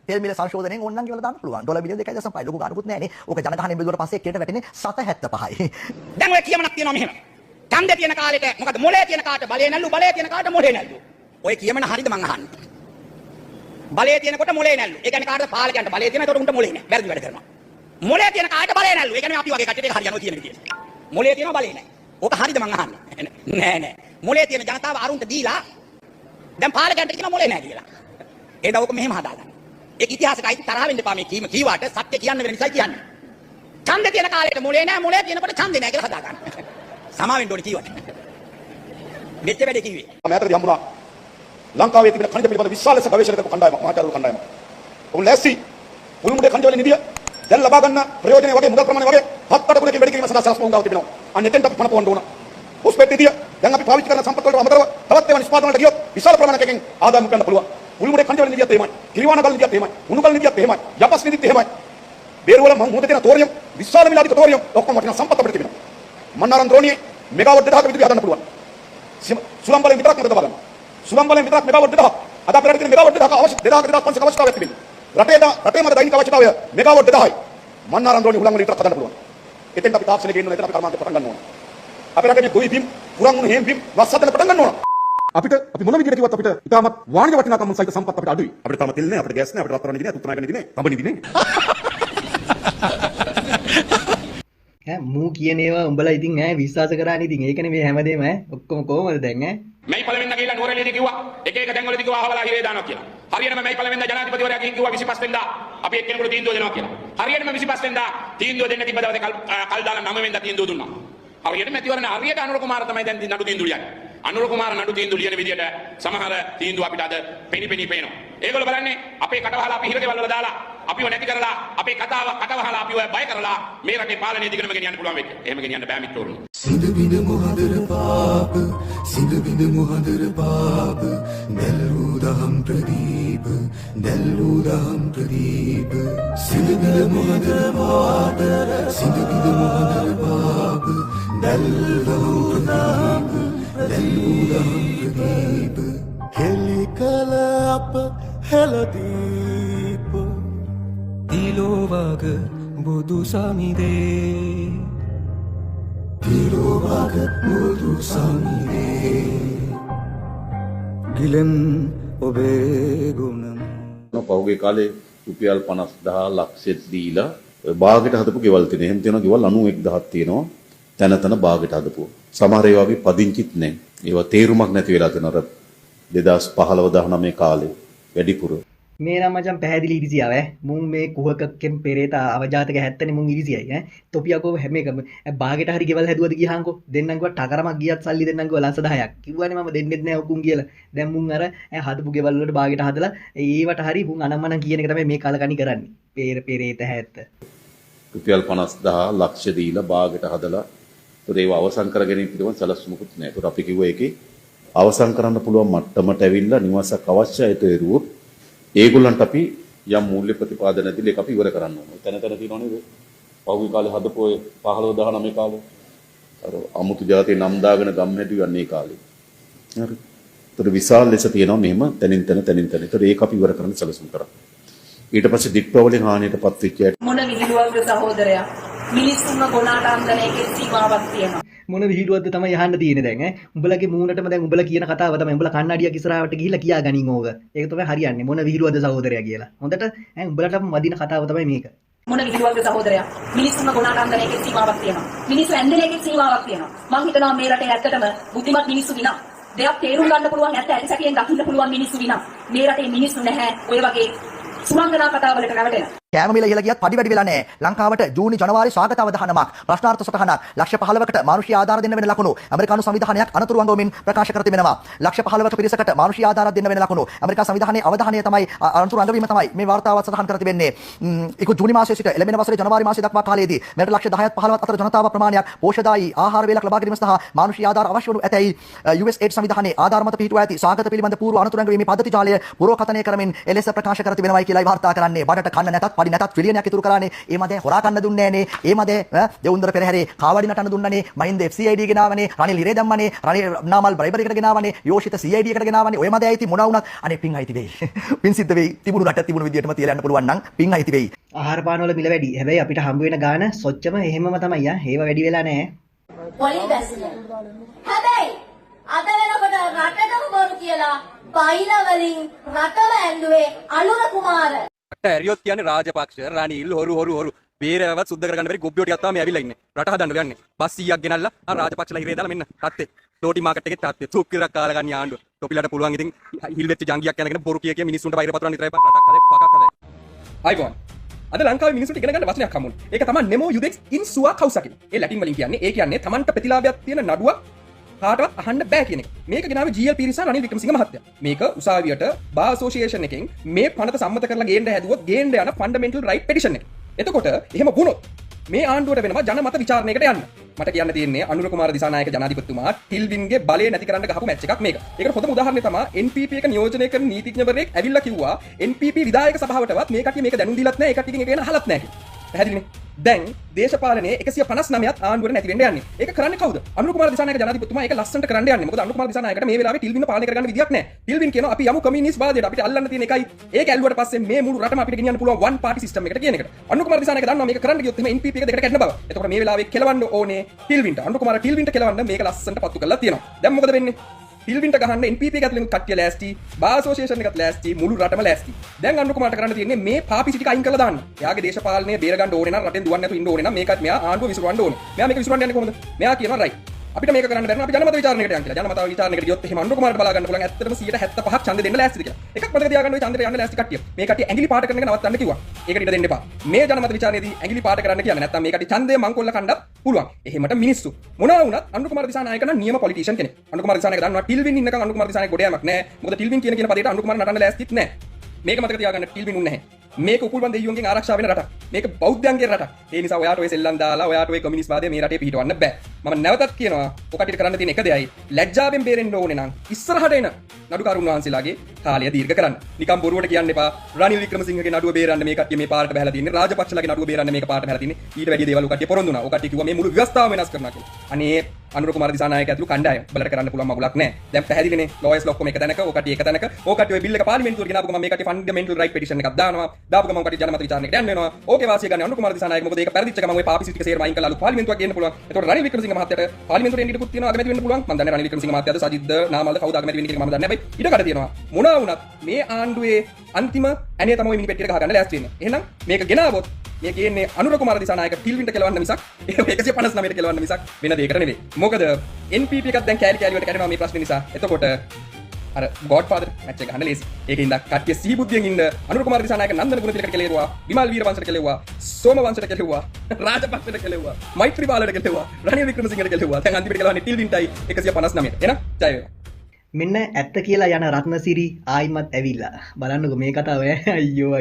තෙල් මිල සංශෝධනයෙන් ඕනනම් ගෙවලා දාන්න පුළුවන්. ඩොලර් බිලියන 2.5 ලොකු ගානකුත් නැහැ නේ. ඕක ජනගහනයෙන් බෙදුවට පස්සේ එක්කේට වැටෙන්නේ 7.75යි. දැන් ඔය කියමනක් තියෙනවා මෙහෙම. ඡන්දේ තියෙන කාලෙට මොකද මොලේ තියෙන කාට බලේ නැල්ලු, බලේ තියෙන කාට මොලේ නැල්ලු. ඔය කියමන හරියද මං අහන්නේ. බලේ තියෙනකොට මොලේ නැල්ලු. ඒ කියන්නේ කාටද පාලකයන්ට බලේ තියෙන, ඒකට උන්ට මොලේ නැහැ. වැරදි වැඩ කරනවා. මොලේ තියෙන කාට බලේ නැල්ලු. ඒ කියන්නේ අපි වගේ කට්ටියට හරියනවා කියන විදියට. මොලේ තියෙනවා බලේ නැහැ. ඕක හරියද මං අහන්නේ. නෑ නෑ. මොලේ තියෙන ජනතාව අරුන්ට දීලා දැන් පාලකයන්ට කියන මොලේ නැහැ කියලා. ඒද ඕක මෙහෙම හදාගන්න. ඒක ඉතිහාසයට අයිති තරහ වෙන්න එපා. මේ කීවාට සත්‍ය කියන්න වෙන නිසා කියන්නේ. ඡන්දේ තියෙන කාලෙට මොලේ නැහැ, මොලේ තියෙනකොට ඡන්දේ නැහැ කියලා හදාගන්න. සමාවෙන්න ඕනේ කීවට. මෙච්ච වැඩේ කිව්වේ. මම ඇතරදී හම්බුණා ලංකාවේ තිබෙන ඛනිජ පිළිබඳ විශාල ලෙස ගවේෂණ කරපු කණ්ඩායමක්, මහාචාර්ය කණ්ඩායමක්. උන් ලැස්ති මුළුමඩේ ඛනිජ වල නිදිය දැන් ලබා ගන්න ප්‍රයෝජනේ වගේ මුදල් ප්‍රමාණය වගේ 7-8 ගුණකින් වැඩි කිරීම සඳහා සලස්ම උන්දාව තිබෙනවා. අන්න එතෙන්ට අපි පණ පොවන්න ඕන. හොස්පිටල් දැන් අපි පාවිච්චි කරන සම්පත් වලට අමතරව තවත් ඒවා නිෂ්පාදන වලට ගියොත් විශාල ප්‍රමාණයකින් ආදායම් ගන්න පුළුවන්. මුළුමඩේ ඛනිජ වල නිදියත් එහෙමයි. කිරිවාන ගල් නිදියත් එහෙමයි. උණු ගල් නිදියත් එහෙමයි. යපස් නිදිත් එහෙමයි. බේරුවල මොහොතේ තියෙන තෝරියම් විශාල මිලාදික තෝරියම් ඔක්කොම වටිනා සම්පත් අපිට තිබෙනවා. මන්නාරම් ද්‍රෝණියේ මෙගාවොට් 2000ක විදුලිය හදන්න පුළුවන්. සුලම් බලෙන් විතරක් මතක බලන්න. සුලම් බලෙන් විතරක් මෙගාවොට් 2000. අද අපේ රටේ තියෙන මෙගාවොට් 2000ක අවශ්‍ය 2500ක අවශ්‍යතාවයක් තිබෙනවා. රටේ මත දෛනික අවශ්‍යතාවය මෙගාවොට් 2000යි. මන්නාරම් ද්‍රෝණිය හුලං වල විතරක් හදන්න පුළුවන්. එතෙන්ට අපි තාක්ෂණය ගේන්න ඕන. එතන අපි කර්මාන්ත පටන් ගන්න ඕන. අපේ රටේ මේ ගොවි බිම්, පුරන් උණු හේම් බිම් වස් හදන්න පටන් ගන්න ඕන. අපිට අපි මොන විදිහට කිව්වත් අපිට ඉතාමත් වාණිජ වටිනාකම් සහිත සම්පත් අපිට අඩුයි. අපිට තාම තෙල් නැහැ, අපිට ගෑස් නැහැ, අපිට රත්තරන් නිදි නැහැ, තුත්නායක නිදි නැහැ, තඹ නිදි නැහැ. මූ කියන ඒවා උඹලා ඉතින් විශ්වාස කරානේ. ඉතින් ඒකනේ මේ හැමදේම ඔක්කොම කොහමද දැන් මේ පළවෙනිදා ගිහලා නුවරඑළියදී කිව්වා එක එක තැන්වලදී කිව්වා අහවලා හිරේ දානවා කියලා. හරියටම මේ පළවෙනිදා ජනාධිපතිවරයා ගිහින් කිව්වා 25 වෙනිදා අපි එක්කෙනෙකුට තීන්දුව දෙනවා කියලා. හරියටම 25 වෙනිදා තීන්දුව දෙන්න තිබ්බ දවසේ කල් දාලා 9 වෙනිදා තීන්දුව දුන්නා. හරියටම ඇතිවරණ හරියට අනුර කුමාර තමයි දැන් නඩු තීන්දුව ලියන්නේ. අනුර කුමාර නඩු තීන්දුව ලියන විදියට සමහර තීන්දුව අපිට අද පෙනි පේනවා. ඒගොල්ලෝ බලන්නේ අපේ කටවහලා අපි හිරේවල වල දාලා අපිව නැති කරලා අපේ කතාව කටවහලා අපිව බය කරලා මේ රටේ පාලනය දිගටම ගෙනියන්න පුළුවන් වෙච්ච. එහෙම ගෙනියන්න බෑ මිත්‍රවරුනි. සිඳ බිඳ මොහදර පාප, සිඳ බිඳ මොහදර පාප, දැල්වූ දහම් ප්‍රදීප, දැල්වූ දහම් ප්‍රදීප. සිඳ බිඳ මොහදර පාප, සිඳ බිඳ මොහදර පාප, දැල්වූ දහම් දැල්වූ දහම් ප්‍රදීප. හෙලි කළ අප හෙළදීප තිලෝවග බුදු සමිදේ, තිලෝවග බුදු සමිදේ. ගිලෙන් ඔබේ ගුණ. පහුගිය කාලේ රුපියල් 50,000 ලක්ෂෙත් දීලා බාගෙට හදපු ගෙවල් තියෙනවා. එහෙම තියෙනවා ගෙවල් 91,000ක් තියෙනවා. තන තන බාගෙට හදපු. සමහර ඒවා අපි පදිංචිත් නැහැ. ඒවා තේරුමක් නැති වෙලා තියෙනවා. 2015-19 කාලේ වැඩිපුර මේ නම් මචං පැහැදිලි ඉරිසියාව මුන් මේ කුහකකෙන් පෙරේත අවජාතක හැත්තනේ මුන් ඉරිසියයි තොපියකෝ හැම එකම බාගෙට හරි ගෙවල් හැදුවද ගියහන්කෝ දෙන්නම් කිව්වා ටකරමක් ගියත් සල්ලි දෙන්නම් කිව්වා ලංස 10ක් කිව්වනේ මම දෙන්නෙත් නෑ ඔකුන් කියලා දැන් මුන් අර හදපු ගෙවල් වලට බාගෙට හදලා ඒවට හරි මුන් අනම්මනම් කියන එක තමයි මේ කලකණි කරන්නේ පෙරේත හැත්ත රුපියල් 50,000 ලක්ෂ දීලා බාගෙට හදලා ඒව අවසන් කර ගැනීම පිළිබඳ සැලසුමකුත් නෑ. ඒකට අපි කිව්වා ඒකේ අවසන් කරන්න පුළුවන් මට්ටමට ඇවිල්ලා නිවාසයක් අවශ්‍යයි තේරුවොත් ඒගොල්ලන්ට අපි යම් මූල්‍ය ප්‍රතිපාදන දීලා ඒක අපි ඉවර කරන්න ඕනේ. තැන තියෙනවා නේද? පහුගිය කාලේ හදපු ඔය 15-19 කාලේ අර අමුතු ජාතිය නම් දාගෙන ගම් හැදුවා අන්නේ කාලේ. හරි. ඒතර විශාල ලෙස තියෙනවා මෙහෙම තැනින් තැන. ඒතර ඒක අපි ඉවර කරන්න සැලසුම් කරා. ඊට පස්සේ දික්පවලින් හානියටපත් වෙච්ච මොන විහිළුවක්ද සහෝදරයා? මිනිස්සුන්ව ගොනාට අන්දන එකේ සීමාවක් තියෙනවා. මොන විහිළුවක්ද තමයි අහන්න තියෙන්නේ දැන් උඹලගේ මූණටම දැන් උඹලා කියන කතාව තමයි උඹලා කන්නඩියක් ඉස්සරහට ගිහිල්ලා කියා ගනින් ඕක. ඒක තමයි හරියන්නේ. මොන විහිළුවක්ද සහෝදරයා කියලා. හොඳට උඹලටම වදින කතාව තමයි මේක. මොන විහිළුවක්ද සහෝදරයා? මිනිස්සුන්ව ගොනාට අන්දන එකේ සීමාවක් තියෙනවා. මිනිස්සු ඇන්දන එකේ සීමාවක් තියෙනවා. මම හිතනවා මේ රටේ ඇත්තටම බුද්ධිමත් මිනිස්සු විනා දෙයක් තේරුම් ගන්න පුළුවන් ඇත්ත ඇතිසැටියෙන් දකින්න පුළුවන් මිනිස්සු විනා මේ රටේ මිනිස්සු නැහැ ඔය වගේ සුමංගනා කතාවලට රැවටෙන. කෑම මිල ඉහළ ගියත් පඩි වැඩි වෙලා නැහැ. ලංකාවට ජූනි ජනවාරි ස්වාගත අවධානමක් ප්‍රශ්නාර්ථ සටහනක් ලක්ෂ 15කට මානුෂීය ආධාර දෙන්න වෙන ලකුණු ඇමරිකානු සංවිධානයක් අනතුරු අංගවමින් ප්‍රකාශ කර තිබෙනවා. ලක්ෂ 15ක පිරිසකට මානුෂීය ආධාර දෙන්න වෙන ලකුණු ඇමරිකා සංවිධානයේ අවධානය තමයි අනතුරු අංගවීම තමයි මේ වාර්තාවත් සටහන් කර තිබෙන්නේ. ඉක්ු ජූනි මාසයේ සිට එළඹෙන වසරේ ජනවාරි මාසය දක්වා කාලයේදී මෙරට ලක්ෂ 10ත් 15ත් අතර ජනතාව ප්‍රමාණයක් පෝෂදායී ආහාර වේලක් ලබා ගැනීම සහ මානුෂීය ආධාර අවශ්‍ය වනු ඇතැයි USAID සංවිධානයේ ආධාර මත පිහිටුවා ඇති ස්වාගත පිළිබඳ පූර්ව අනතුරු අංගවීමේ පද්ධති ජාලය පුරෝකථනය කරමින් එලෙස ප්‍රකාශ කර තිබෙනවායි කියලායි වාර්තා කරන්නේ. බඩට කන්න නැතත් පඩි නැතත් ට්‍රිලියනයක් ඉතුරු කරානේ. ඒ මදේ හොරා කන්න දුන්නේ නැහනේ. ඒ මදේ දෙවුන්දර පෙරහැරේ කාවඩි නටන දුන්නනේ. මහින්ද FCID ගෙනාවනේ. රනිල් හිරේ දැම්මනේ. රනිල් නාමල් බ්‍රයිබරි එකට ගෙනාවනේ. යෝෂිත CID එකට ගෙනාවනේ. ඔය මදේ ඇයිති මොනවා වුණත් අනේ පින් අයිති වෙයි. පින් සිද්ධ වෙයි. තිබුණු රට තිබුණු විදියටම තියලා යන්න පුළුවන් නම් පින් අයිති වෙයි. ආහාර පාන වල මිල වැඩි. හැබැයි අපිට හම්බ වෙන ගාන සොච්චම එහෙමම තමයි යා. ඒව වැඩි වෙලා නැහැ. පොලිස් බැසිලා. හැබැයි අද වෙනකොට රටටම බොරු කියලා බයින වලින් රටම ඇඬුවේ අනුර කුමාර. ඇරියොත් කියන්නේ රාජපක්ෂ රනිල් හොරු බේරවත් සුද්ධ කරගන්න බැරි ගොබ්බියෝ ටිකක් තමයි ඇවිල්ලා ඉන්නේ. රට හදන්න යන්නේ. බස් 100ක් ගෙනල්ලා රාජපක්ෂලා හිරේ දාලා මෙන්න තාත්තේ. ලෝටි මාකට් එකේ තාත්තේ සුක්කිරක් කාලා ගන්න ආණ්ඩුව. ටොපිලට පුළුවන් ඉතින් හිල් වෙච්ච ජංගියක් යනගෙන බොරු කිය මිනිස්සුන්ට වෛර පතුරන් විතරයි රටක් හදේ පකක් හදේ. අයිබෝන්. අද ලංකාවේ මිනිස්සුන්ට ඉගෙන ගන්න වචනයක් හම්බුනේ. ඒක තමයි නෙමෝ යුදෙක්ස් ඉන් සුවා කවුසා කියලා. ඒ ලැටින් වලින් කියන්නේ ඒ කියන්නේ Tamanට ප්‍රතිලාභයක් තියෙන නඩුවක් කාටවත් අහන්න බෑ කියන එක. මේක ගෙනාවේ GL පීරිසා රනිල් වික්‍රමසිංහ මහත්තයා. මේක උසාවියට බා ඇසෝසියේෂන් එකෙන් මේ පනත සම්මත කරලා ගේන්න හැදුවොත් ගේන්න යන ෆන්ඩමෙන්ටල් රයිට් පෙටිෂන් එක. එතකොට එහෙම වුණොත් මේ ආණ්ඩුවට වෙනවා ජනමත විචාරණයකට යන්න. මට කියන්න තියෙන්නේ අනුර කුමාර දිසානායක ජනාධිපතිතුමා ටිල්වින්ගේ බලය නැති කරන්න ගහපු මැච් එකක් මේක. ඒකට හොඳම උදාහරණය තමයි NPP එක නියෝජනය කරන නීතිඥවරයෙක් ඇවිල්ලා කිව්වා NPP විධායක සභාවටවත් මේ කට්ටිය මේක දැනුම් දීලත් නැහැ. ඒ කට්ටියකින් ඒක ගැන අහලත් නැහැ කියලා. පැහැදිලිනේ? දැන් දේශපාලනයේ 159ත් ආණ්ඩුවට නැති වෙන්න යන්නේ. ඒක කරන්නේ කවුද? අනුර කුමාර දිසානායක ජනාධිපතිතුමා ඒක ලස්සනට කරන්න යන්නේ. මොකද අනුර කුමාර දිසානායකට මේ වෙලාවේ ටිල්වින් පාලනය කරගන්න විදියක් නැහැ. ටිල්වින් කියනවා අපි යමු කමියුනිස්ට් වාදයට අපිට අල්ලන්න තියෙන එකයි. ඒක ඇල්ලුවට පස්සේ මේ මුළු රටම අපිට ගෙනියන්න පුළුවන් වන් පාටි සිස්ටම් එකට කියන එකට. අනුර කුමාර දිසානායක දන්නවා මේක කරන්න ගියොත් එimhe NPP එක දෙකට කැඩෙන බව. එතකොට මේ වෙලාවේ කෙලවන්න ඕනේ ටිල්වින්ට. අනුර කුමාර ටිල්වින්ට කෙලවන්න මේක ලස්සනට පත්තු කරලා තියෙනවා. දැන් මොකද වෙන්නේ? ටිල්වින්ට ගහන්න NPP එක ඇතුළේ කට්ටිය ලෑස්ති, බා ඇසෝසියේෂන් එකත් ලෑස්ති, මුළු රටම ලෑස්ති. දැන් අනුර කුමාරට කරන්න තියෙන්නේ මේ පාපිසි ටික අයින් කරලා දාන්න. එයාගේ දේශපාලනය බේර ගන්න ඕනේ නම් රටෙන් දුවන්න නැතුව ඉන්න ඕනේ නම් මේකත් මෙයා ආණ්ඩුව විසිරවන්න ඕනේ. මෙයා මේක විසිරවන්න යන්නේ කොහොමද? මෙයා කියනවා රයිට්. අපිට මේක කරන්න බැරි නම් අපි ජනමත විචාරණයකට යන්න කියලා. ජනමත විචාරණයකට ගියොත් එහෙම අනුර කුමාරට බලා ගන්න පුළුවන් ඇත්තටම 175ක් ඡන්දෙ දෙන්න ලෑස්තිද කියලා. එකක් මතක තියාගන්න ඔය ඡන්දෙට යන්න ලෑස්ති කට්ටිය. මේ කට්ටිය ඇඟිලි පාට කරන එක නවත්තන්න කිව්වා. ඒකට ඉඩ දෙන්න එපා. මේ ජනමත විචාරණයේදී ඇඟිලි පාට කරන්න කියන්නේ නැත්තම් මේ කට්ටිය ඡන්දය මංකොල්ල කණ්ඩත් පුළුවන්. එහෙමට මිනිස්සු මොනවා වුණත් අනුර කුමාර දිසානායක නම් නියම පොලිටිෂියන් කෙනෙක්. අනුර කුමාර දිසානායක දන්නවා ටිල්වින් ඉන්නකම් අනුර කුමාර දිසානායක ගොඩ යamak නැහැ. මොකද ටිල්වින් කියන පදේට අනුර කුමාර නටන්න ලෑස්තිත් නැහැ. මේක මතක තියාගන්න ටිල්වින් උන්නේ නැහැ. මේක උපුල්වන් දෙවියන්ගෙන් ආරක්ෂා වෙන රටක්. මේක බෞද්ධයන්ගේ රටක්. ඒ නිසා ඔයාට ඔය සෙල්ලම් දාලා ඔයාට ඔය කමියුනිස්ට් වාදය මේ රටේ පිහිටවන්න බෑ. මම නැවතත් කියනවා ඔකටිට කරන්න තියෙන එක දෙයයි ලැජ්ජාවෙන් බේරෙන්න ඕනේ නම් ඉස්සරහට එන නඩුකාරුන් වහන්සේලාගේ කාලය දීර්ඝ කරන්න. නිකම් බොරුවට කියන්න එපා. රනිල් වික්‍රමසිංහගේ නඩුව බේරන්න මේ කට්ටිය මේ පාරට බහලා තින්නේ. රාජපක්ෂලාගේ නඩුව බේරන්න මේක පාරට බහලා තින්නේ. ඊට වැඩි දේවල් ඔකට්ටිය පොරොන්දු වුණා. ඔකට්ටිය කිව්වා මේ මුළු ව්‍යවස්ථාව වෙනස් කරනවා කියලා. අනේ අනුර කුමාර දිසානායක ඇතුළු කණ්ඩායම බලට කරන්න පුළුවන් මගුලක් නැහැ. දැන් පැහැදිලිනේ ලෝයර්ස් ලොක්කොම එක තැනක ඔකට්ටිය එක තැනක. ඔකට්ටිය ඔය බිල් එක පාර්ලිමේන්තුවට ගෙනාවු ගමන් මේ කට්ටිය ෆන්ඩමෙන්ටල් රයිට් පෙටිෂන් එකක් දානවා. දාපු ගමන් කට්ටිය ජනමත විචාරණයකට යන්න වෙනවා. ඕකේ වාසිය ගන්න අනුර කුමාර දිසානායක මොකද ඒක පෙරදිච්ච ගමන් ඔය පාපිසි ටික සේරම අයින් කරලා අලුත් පාර්ලිමේන්තුවක් ගේන්න පුළුවන්. ඒතකොට රනිල් වික්‍රමසිංහ මහත්තයාට පාර්ලිමේන්තුවට එන්න ඉඩකුත් තියෙනවා අගමැති වෙන්න පුළුවන්. මම දන්නේ රනිල් වික්‍රමසිංහ මහත්තයාද සජිත්ද නාමල්ද කවුද අගමැති වෙන්නේ කියලා මම දන්නේ නැහැ. හැබැයි ඉඩකඩ තියෙනවා. මොනවා වුණත් මේ ආණ්ඩුවේ අන්තිම ඇනේ තමයි මිනි පෙට්ටියට ගහ ගන්න ලෑස්ති වෙන්නේ. එහෙනම් මේක ගෙනාවොත් මේ කියන්නේ අනුර කුමාර දිසානායක ටිල්වින්ට කෙලවන්න මිසක් 159ට කෙලවන්න මිසක් වෙන දෙයකට නෙවෙයි. මොකද NPP එකත් දැන් කෑලි වලට කැඩෙනවා මේ ප්‍රශ්නේ නිසා. එතකොට අර ගොඩ්ෆාදර් මැච් එක ගන්න ලේසි. ඒකින්ද කට්ටිය සිහිබුද්ධියෙන් ඉන්න අනුර කුමාර දිසානායක නන්දන ගුණතිලකට කෙලෙව්වා, විමල් වීරවංශට කෙලෙව්වා, සෝම වංශට කෙලෙව්වා, රාජපක්ෂට කෙලෙව්වා, මෛත්‍රීපාලට කෙලෙව්වා, රනිල් වික්‍රමසිංහට කෙලෙව්වා. දැන් අන්තිමට කෙලවන්නේ ටිල්වින්ටයි 159. එහෙනම් ජය වේවා. මෙන්න ඇත්ත කියලා යන රත්නසිරි ආයිමත් ඇවිල්ලා. බලන්නකො මේ කතාව අයියෝ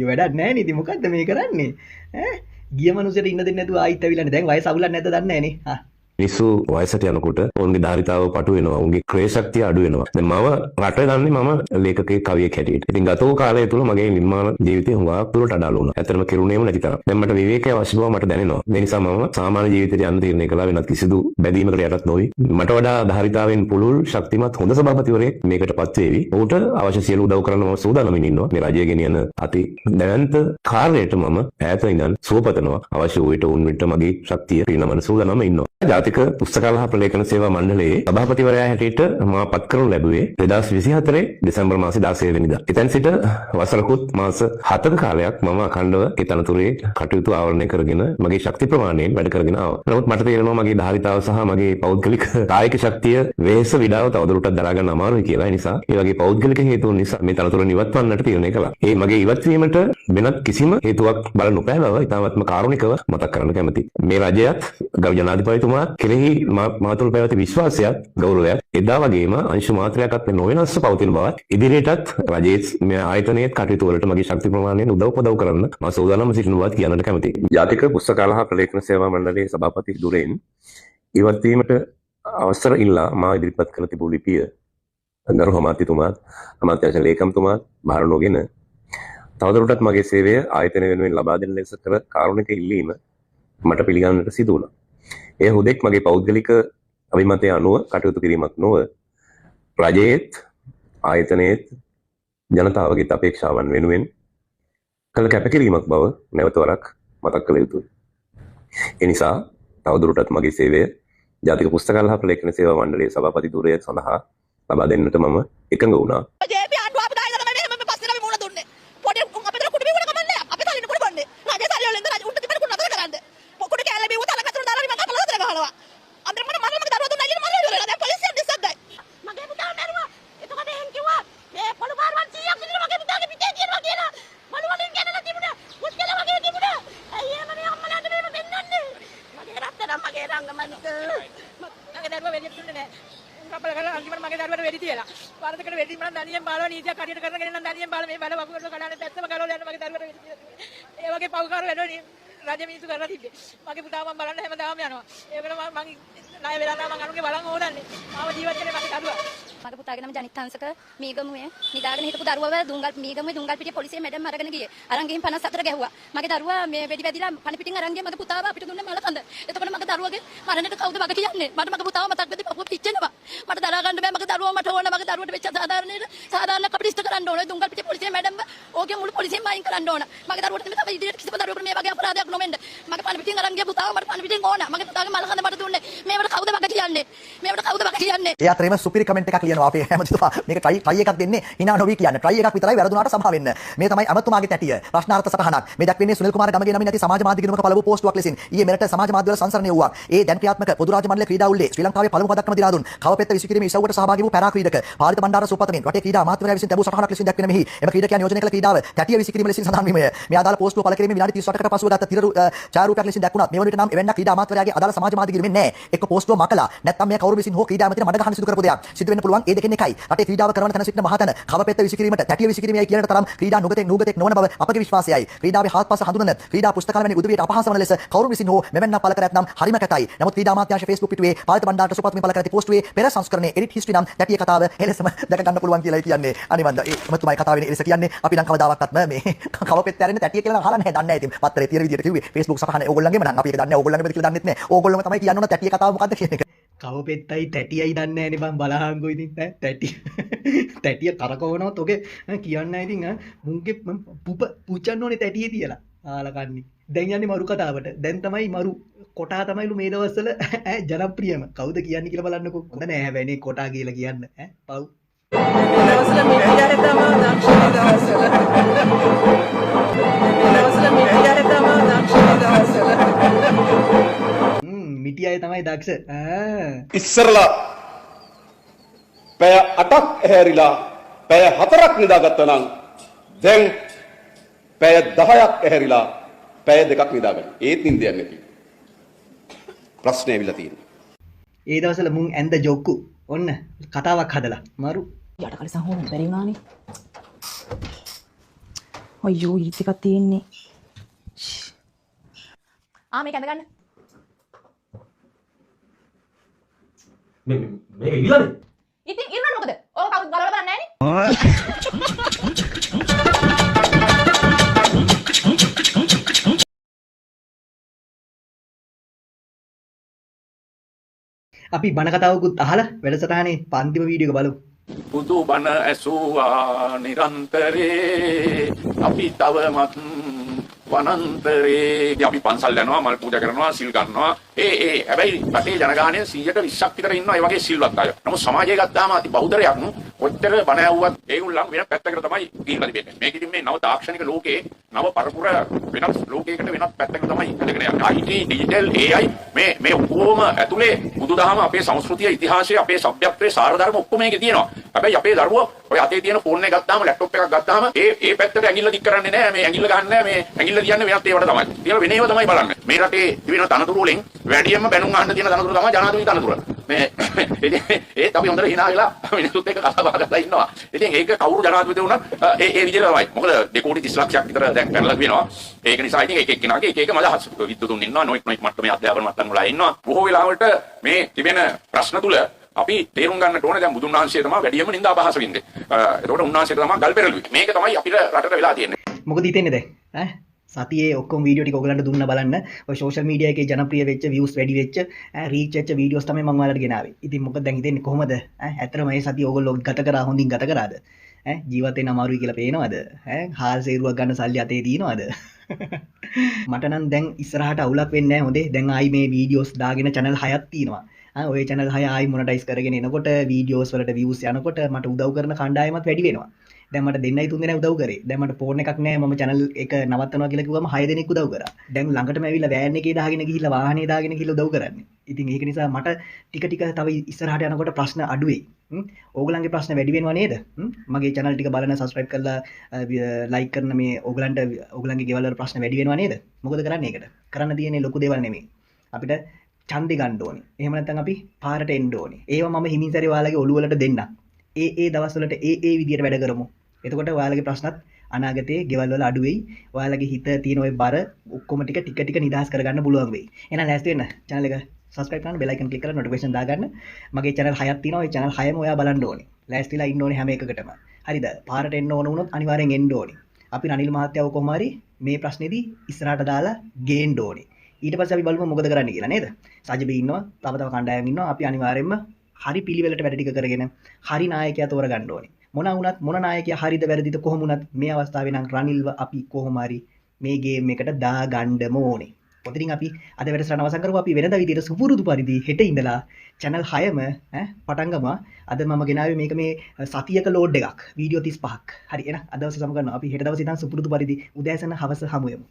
වැඩක් නැහැ නේද? මොකද්ද මේ කරන්නේ? ඈ ගිය මනුස්සයට ඉන්න දෙන්නේ නැතුව ආයිත් ඇවිල්ලානේ. දැන් වයස අවුලක් නැද්ද දන්නේ නැහැ නේ. මිනිස්සු වයසට යනකොට ඔවුන්ගේ ධාරිතාව පටු වෙනවා. ඔවුන්ගේ ක්‍රේ ශක්තිය අඩු වෙනවා. දැන් මම රට දන්නේ මම ලේඛකයෙක් කවියෙක් හැටියට. ඉතින් ගත වූ කාලය තුළ මගේ නිර්මාණ ජීවිතේ හුඟක් දුරට අඩාල වුණා. ඇත්තටම කෙරුණේම නැති තරම්. දැන් මට විවේකයේ අවශ්‍ය බව මට දැනෙනවා. ඒ නිසා මම සාමාන්‍ය ජීවිතයට යන්න තීරණය කළා වෙනත් කිසිදු බැඳීමකට යටත් නොවි. මට වඩා ධාරිතාවෙන් පුළුල් ශක්තිමත් හොඳ සභාපතිවරයෙක් මේකටපත් වේවි. ඔහුට අවශ්‍ය සියලු උදව් කරන්න මම සූදානම්ින් ඉන්නවා. මේ රජය ගෙනියන අති දැවැන්ත කාර්යයට මම ඈත ඉඳන් සුවපතනවා. අවශ්‍ය වූ විට උන් විට මගේ ශක්තිය පිරිනමන සූදානම්ම ඉන්නවා. ජාතික ජාතික පුස්තකාලහ ප්‍රලේඛන සේවා මණ්ඩලයේ සභාපතිවරයා හැටියට මා පත් කරනු ලැබුවේ 2024 දෙසැම්බර් මාසේ 16 වෙනිදා. එතෙන් සිට වසරකුත් මාස 7ක කාලයක් මම අඛණ්ඩව ඒ තනතුරේ කටයුතු ආවරණය කරගෙන මගේ ශක්ති ප්‍රමාණයෙන් වැඩ කරගෙන ආවා. නමුත් මට තේරෙනවා මගේ ධාරිතාව සහ මගේ පෞද්ගලික කායික ශක්තිය වෙහෙස විඩාව තවදුරටත් දරා ගන්න අමාරුයි කියලා. ඒ නිසා ඒ වගේ පෞද්ගලික හේතුන් නිසා මේ තනතුර නිවත්වන්නට තීරණය කළා. ඒ මගේ ඉවත්වීමට වෙනත් කිසිම හේතුවක් බල නොපෑ බව ඉතාමත්ම කාරුණිකව මතක් කරන්න කැමතියි. මේ රජයත් ගරු ජනාධිපතිතුමා කෙරෙහි මා තුළ පැවති විශ්වාසයත් ගෞරවයත් එදා වගේම අංශු මාත්‍රයක්වත් නොවෙනස්ව පවතින බවත් ඉදිරියටත් රජයේ මේ ආයතනයේ කටයුතු වලට මගේ ශක්ති ප්‍රමාණයෙන් උදව් කරන්න මම සූදානම් සිටින බවත් කියන්නට කැමතියි. ජාතික පුස්තකාලහ ප්‍රලේඛන සේවා මණ්ඩලයේ සභාපති ධුරයෙන් ඉවත් වීමට අවසර ඉල්ලා මා ඉදිරිපත් කළ තිබූ ලිපිය ගරු අමාත්‍යතුමාත් අමාත්‍යාංශ ලේකම්තුමාත් බාර නොගෙන තවදුරටත් මගේ සේවය ආයතන වෙනුවෙන් ලබා දෙන ලෙස කළ කාරුණික ඉල්ලීම මට පිළිගන්නට සිදු වුණා. එය හුදෙක් මගේ පෞද්ගලික අභිමතය අනුව කටයුතු කිරීමක් නොව රජයේත් ආයතනයේත් ජනතාවගේ අපේක්ෂාවන් වෙනුවෙන් කළ කැපකිරීමක් බව නැවත වරක් මතක් කළ යුතුයි. ඒ නිසා තවදුරටත් මගේ සේවය ජාතික පුස්තකාලහ ප්‍රලේඛන සේවා මණ්ඩලයේ සභාපති ධුරය සඳහා ලබා දෙන්නට මම එකඟ වුණා. රජ මිනිස්සු කරලා තිබ්බේ. මගේ පුතා මම බලන්න හැමදාම යනවා. ඒකට මම ණය වෙලා නම් මම අනුන්ගේ බලන් ඕනන්නේ. මාව ජීවත් වෙන්නේ මගේ දරුවා. මගේ පුතාගේ නම ජනිත් හංසක මීගමුවේ නිදාගෙන හිටපු දරුවව මීගමුවේ දුංගල් පිටියේ පොලිසිය මැඩම් අරගෙන ගියේ. අරන් ගිහින් 54 ගැහුවා. මගේ දරුවා මේ වෙඩි වැදිලා පණ පිටින් අරන් ගියේ මගේ පුතාව අපිට දුන්නේ මල කඳ. එතකොට මගේ දරුවගේ මරණයට කවුද වග කියන්නේ? මට මගේ පුතාව මතක් වෙද්දී පපුව පිච්චෙනවා. මට දරා ගන්න බෑ මගේ දරුවා මට ඕන මගේ දරුවට වෙච්ච සාධාරණ අපිට ඉෂ්ට කරන්න ඕනේ. දුංගල් පිටියේ පොලිසිය මැඩම් ඕකේ මුළු පොලිසියම අයින් කරන්න ඕන. මගේ දරුවට මේ තමයි ඉදිරියට කිසිම දරුවෙකුට මේ වගේ අපරාධයක් නොවෙන්න. මගේ පණ පිටින් අරන් ගිය පුතාව මට පණ පිටින් ඕන. මගේ පුතාගේ මල කඳ මට දුන්නේ. මේවට කවුද වග කියන්නේ? මේවට කවුද වග කියන්නේ? ඒ අතරේම සුපිරි කමෙන්ට් එකක් ලියනවා අපේ හැමතිස්සම. මේක ට්‍රයි එකක් දෙන්නේ hina නොවි කියන්නේ. ට්‍රයි එකක් විතරයි වැරදුනාට සමා වෙන්න. මේ තමයි අමතුමාගේ තැටිය. ප්‍රශ්නාර්ථ සටහනක්. මේ දක්වන්නේ සුනිල් කුමාර ගමගේ නමින් ඇති සමාජ මාධ්‍ය ගිණුමක පළමු පෝස්ටුවක් ලෙසින්. ඊයේ මෙරට සමාජ මාධ්‍ය වල සංසරණය වුණා. ඒ දැන් ක්‍රියාත්මක පොදු රාජ්‍ය මණ්ඩල ක්‍රීඩා උල්ලේ ශ්‍රී ලංකාවේ පළමු පදක්කම දිනා දුන් කවපෙත්ත විසිකිරීමේ ඉසව්වට සහභාගී වූ පැරා ක්‍රීඩක පාරිත බණ්ඩාර සුපතමින් රටේ ක්‍රීඩා අමාත්‍යවරයා විසින් ලැබූ සටහනක් ලෙසින් දක්වන මෙහි එම ක්‍රීඩකයන් නියෝජනය කළ ක්‍රීඩාව තැටිය විසිකිරීම ලෙසින් සඳහන් වීමය. මේ අදාළ පෝස්ටුව පළ කිරීමේ විනාඩි 38කට පසුව ගත තිර ඡායාරූපයක් ලෙසින් දක්වුණත් මේ වන විට නම් එවැන්න ක්‍රීඩා අමාත්‍යවරයාගේ අදාළ සමාජ මාධ්‍ය ගිණුමෙන් නැහැ. එක්ක පෝස්ටුව මකලා නැත්නම් මේ කවුරු විසින් හෝ ක්‍රීඩා ඇමතින මඩ ගහන්න සිදු කරපු දෙයක්. සිදු වෙන්න පුළුවන් ඒ දෙකෙන් එකයි. රටේ ක්‍රීඩාව කරන තැන සිටින මහතන කවපෙත්ත විසිකිරීමට තැටිය විසිකිරීමයි කියන තරම් ක්‍රීඩා නුගතෙක් නොවන බව අපගේ විශ්වාසයයි. ක්‍රීඩාවේ හාත්පස හඳුනන ක්‍රීඩා පුස්තකාල වැනි උදවියට අපහාස වන ලෙස කවුරු විසින් හෝ මෙවැන්න පළ කර ඇතනම් හරිම කැතයි. නමුත් ක්‍රීඩා අමාත්‍යාංශ Facebook පිටුවේ පාරිත බණ්ඩාර සුපතමින් පළ කර ඇති පෝස්ටුවේ පෙර සංස්කරණයේ එඩිට් හිස්ටරි නම් තැටිය කතාව එලෙසම දැක ගන්න පුළුවන් කියලායි කියන්නේ. අනිවන්ද ඒකම තමයි කතාවේ එලෙස කියන්නේ. අපි නම් කවදාවත්ම මේ කවපෙත්ත ඇරෙන්න තැටිය කියලා නම් අහලා නැහැ. දන්නේ නැහැ. ඉතින් පත්තරේ තියෙන විදිහට කිව්වේ Facebook සටහනේ ඕගොල්ලන්ගේම නම් අපි ඒක දන්නේ නැහැ. ඕගොල්ලන්ගේද කියලා දන්නෙත් නැහැ. ඕගොල්ලෝම තමයි කියන්න ඕන තැටිය කතාව මොකද්ද කියන එක. කවපෙත්තයි තැටියයි දන්නේ නැනේ බං බලහන්කෝ ඉතින් තැටිය කරකවනවත් ඔගේ කියන්න ඉතින් මුන්ගේ පුච්චන්න ඕනේ තැටියේ තියලා ආලකන්නේ. දැන් යන්නේ මරු කතාවට. දැන් තමයි මරු කොටා තමයිලු මේ දවස්වල ජනප්‍රියම. කවුද කියන්නේ කියලා බලන්නකෝ. හොඳ නෑ හැබැයි කොටා කියලා කියන්න පව්. දවස්වල මිටියාරේ තමයි දක්ෂිණ දවස්වල. දවස්වල මිටියාරේ තමයි දක්ෂිණ දවස්වල. මිටියාය තමයි දක්ෂ. ඉස්සරලා පැය 8ක් ඇහැරිලා පැය 4ක් නිදාගත්තා නම් දැන් පැය 10ක් ඇහැරිලා පැය 2ක් නිදාගන්න. ඒත් නිින්දයක් නැති. ප්‍රශ්නේ ඇවිල්ලා තියෙනවා. ඒ දවස්වල මුන් ඇඳ ජොක්කු ඔන්න කතාවක් හදලා මරු යට කලිසම් හොම බැරි වුණානේ. අයියෝ ඊත් එකක් තියෙන්නේ. මේක ඇඳ ගන්න. මේක ඉල්ලන්නේ. ඉතින් ඉන්නවද මොකද? ඕක කවුරුත් ගලවලා බලන්නේ නැහනේ. අපි බණ කතාවකුත් අහලා වැඩසටහනේ පන්තිම වීඩියෝ එක බලමු. බුදු බණ ඇසුවා නිරන්තරේ අපි තවමත් වනන්තරේ අපි පන්සල් යනවා මල් පූජා කරනවා සිල් ගන්නවා හැබැයි රටේ ජනගහනය 120ක් විතර ඉන්නවා ඒ වගේ සිල්වත් අය. නමුත් සමාජය ගත්තාම අති බහුතරයක් ඔච්චර බණ ඇහුවත් ඒගොල්ලන් වෙන පැත්තකට තමයි ගිහිල්ලා තිබෙන්නේ. මේක ඉතින් මේ නව තාක්ෂණික ලෝකේ නව පරපුර වෙනස් ලෝකයකට වෙනස් පැත්තකට තමයි ඉඳගෙන යන්නේ. IT ඩිජිටල් AI මේ ඔක්කොම ඇතුලේ බුදුදහම අපේ සංස්කෘතිය ඉතිහාසය අපේ සભ્યත්වයේ සාරධර්ම ඔක්කොම මේකේ තියෙනවා. හැබැයි අපේ දරුවෝ ඔය අතේ තියෙන ෆෝන් එක ගත්තාම ලැප්ටොප් එකක් ගත්තාම ඒ පැත්තට ඇඟිල්ල දික් කරන්නේ නැහැ. මේ ඇඟිල්ල ගන්න නැහැ. මේ ඇඟිල්ල තියන්නේ වෙනත් ඒවට තමයි. කියලා වෙන ඒවා තමයි බලන්නේ. මේ රටේ තිබෙන තනතුරු වලින් වැඩියෙන්ම බැනුම් අහන්න තියෙන තනතුර තමයි ජනාධිපති තනතුර. මේ ඒත් අපි හොඳට hina වෙලා මිනිස්සුත් එක්ක කතා බහ කරලා ඉන්නවා. ඉතින් ඒක කවුරු ජනාධිපති වුණත් ඒ විදිහට තමයි. මොකද 2 කෝටි 30 ලක්ෂයක් විතර දැන් පැනලා වෙනවා. ඒක නිසා ඉතින් එක එක්කෙනාගේ එක එක මදහස් විද්‍යුතුන් ඉන්නවා. නොයික් මට්ටමේ අධ්‍යාපන මට්ටම් වල ඉන්නවා. බොහෝ වෙලාවට මේ තිබෙන ප්‍රශ්න තුල අපි තේරුම් ගන්නට ඕනේ දැන් බුදුන් වහන්සේ තමයි වැඩියම නින්දා අපහාස වෙන්නේ. ඒකට උන්වහන්සේට තමයි ගල් පෙරළුවේ. මේක තමයි අපිට රටට වෙලා තියෙන්නේ. මොකද හිතෙන්නේ දැන් ඈ සතියේ ඔක්කොම වීඩියෝ ටික ඔයගලන්ට දුන්න බලන්න. ඔය සෝෂල් මීඩියා එකේ ජනප්‍රිය වෙච්ච views වැඩි වෙච්ච රීච් වෙච්ච වීඩියෝස් තමයි මම ඔයාලට ගෙනාවේ. ඉතින් මොකද දැන් හිතෙන්නේ කොහමද? ඇත්තටම මේ සතිය ඔයගොල්ලෝ ගත කරා හොඳින් ගත කරාද? ජීවත් වෙන්න අමාරුයි කියලා පේනවද? හාල් සේරුවක් ගන්න සල්ලි අතේ තියෙනවද? මට නම් දැන් ඉස්සරහට අවුලක් වෙන්නේ නැහැ හොඳේ. දැන් ආයි මේ වීඩියෝස් දාගෙන channel 6ක් තියෙනවා. ඔය channel 6 ආයි මොනටයිස් කරගෙන එනකොට වීඩියෝස් වලට views යනකොට මට උදව් කරන කණ්ඩායමත් වැඩි වෙනවා. දැන් මට දෙන්නයි තුන් දෙනා උදව් කරේ. දැන් මට ෆෝන් එකක් නැහැ. මම channel එක නවත්තනවා කියලා කිව්වම 6 දෙනෙක් උදව් කරා. දැන් ළඟටම ඇවිල්ලා වෑන් එකේ දාගෙන ගිහිල්ලා වාහනේ දාගෙන ගිහිල්ලා උදව් කරන්නේ. ඉතින් ඒක නිසා මට ටික ටික තව ඉස්සරහට යනකොට ප්‍රශ්න අඩු වෙයි. ඕගලන්ගේ ප්‍රශ්න වැඩි වෙනවා නේද? මගේ channel ටික බලන subscribe කරලා like කරන මේ ඕගලන්ගේ ගෙවල් වල ප්‍රශ්න වැඩි වෙනවා නේද? මොකද කරන්නේ ඒකට? කරන්න තියෙන්නේ ලොකු දේවල් නෙමෙයි. අපිට ඡන්දේ ගන්න ඕනේ. එහෙම නැත්නම් අපි පාරට එන්න ඕනේ. ඒවා මම හිමින් සැරේ ඔයාලගේ ඔළුව වලට දෙන්නම්. ඒ දවස්වලට ඒ විදියට වැඩ කරමු. එතකොට ඔයාලගේ ප්‍රශ්නත් අනාගතයේ ගෙවල් වල අඩු වෙයි. ඔයාලගේ හිත තියෙන ওই බර ඔක්කොම ටික නිදහස් කරගන්න පුළුවන් වෙයි. එහෙනම් ලෑස්ති වෙන්න. channel එක subscribe කරන්න, bell icon click කරලා notification දාගන්න. මගේ channel 6ක් තියෙනවා. ඒ channel 6ම ඔයා බලන්න ඕනේ. ලෑස්තිලා ඉන්න ඕනේ හැම එකකටම. හරිද? පාරට එන්න ඕන වුණොත් අනිවාර්යෙන් එන්න ඕනේ. අපි රනිල් මහත්තයාව කොහොම හරි මේ ප්‍රශ්නේදී ඉස්සරහට දාලා ගේන්න ඕනේ. ඊට පස්සේ අපි බලමු මොකද කරන්න කියලා නේද? සජිබී ඉන්නවා, තව කණ්ඩායම් ඉන්නවා. අපි අනිවාර්යෙන්ම හරි පිළිවෙලට වැඩ ටික කරගෙන හරි නායකයා තෝරගන්න ඕනේ. මොන වුණත් මොන නායකයා හරිද වැරදිද කොහොම වුණත් මේ අවස්ථාවේ නම් රනිල්ව අපි කොහොම හරි මේ ගේම් එකට දාගන්නම ඕනේ. ඔතනින් අපි අද වැඩසටහන අවසන් කරමු. අපි වෙනදා විදියට සුපුරුදු පරිදි හෙට ඉඳලා channel 6ම පටන් ගමු. අද මම ගෙනාවේ මේක මේ සතියක ලෝඩ් එකක්. වීඩියෝ 35ක්. හරි එහෙනම් අද දවසේ සම කරනවා. අපි හෙට දවසේ ඉඳන් සුපුරුදු පරිදි උදෑසන හවස හමු වෙමු.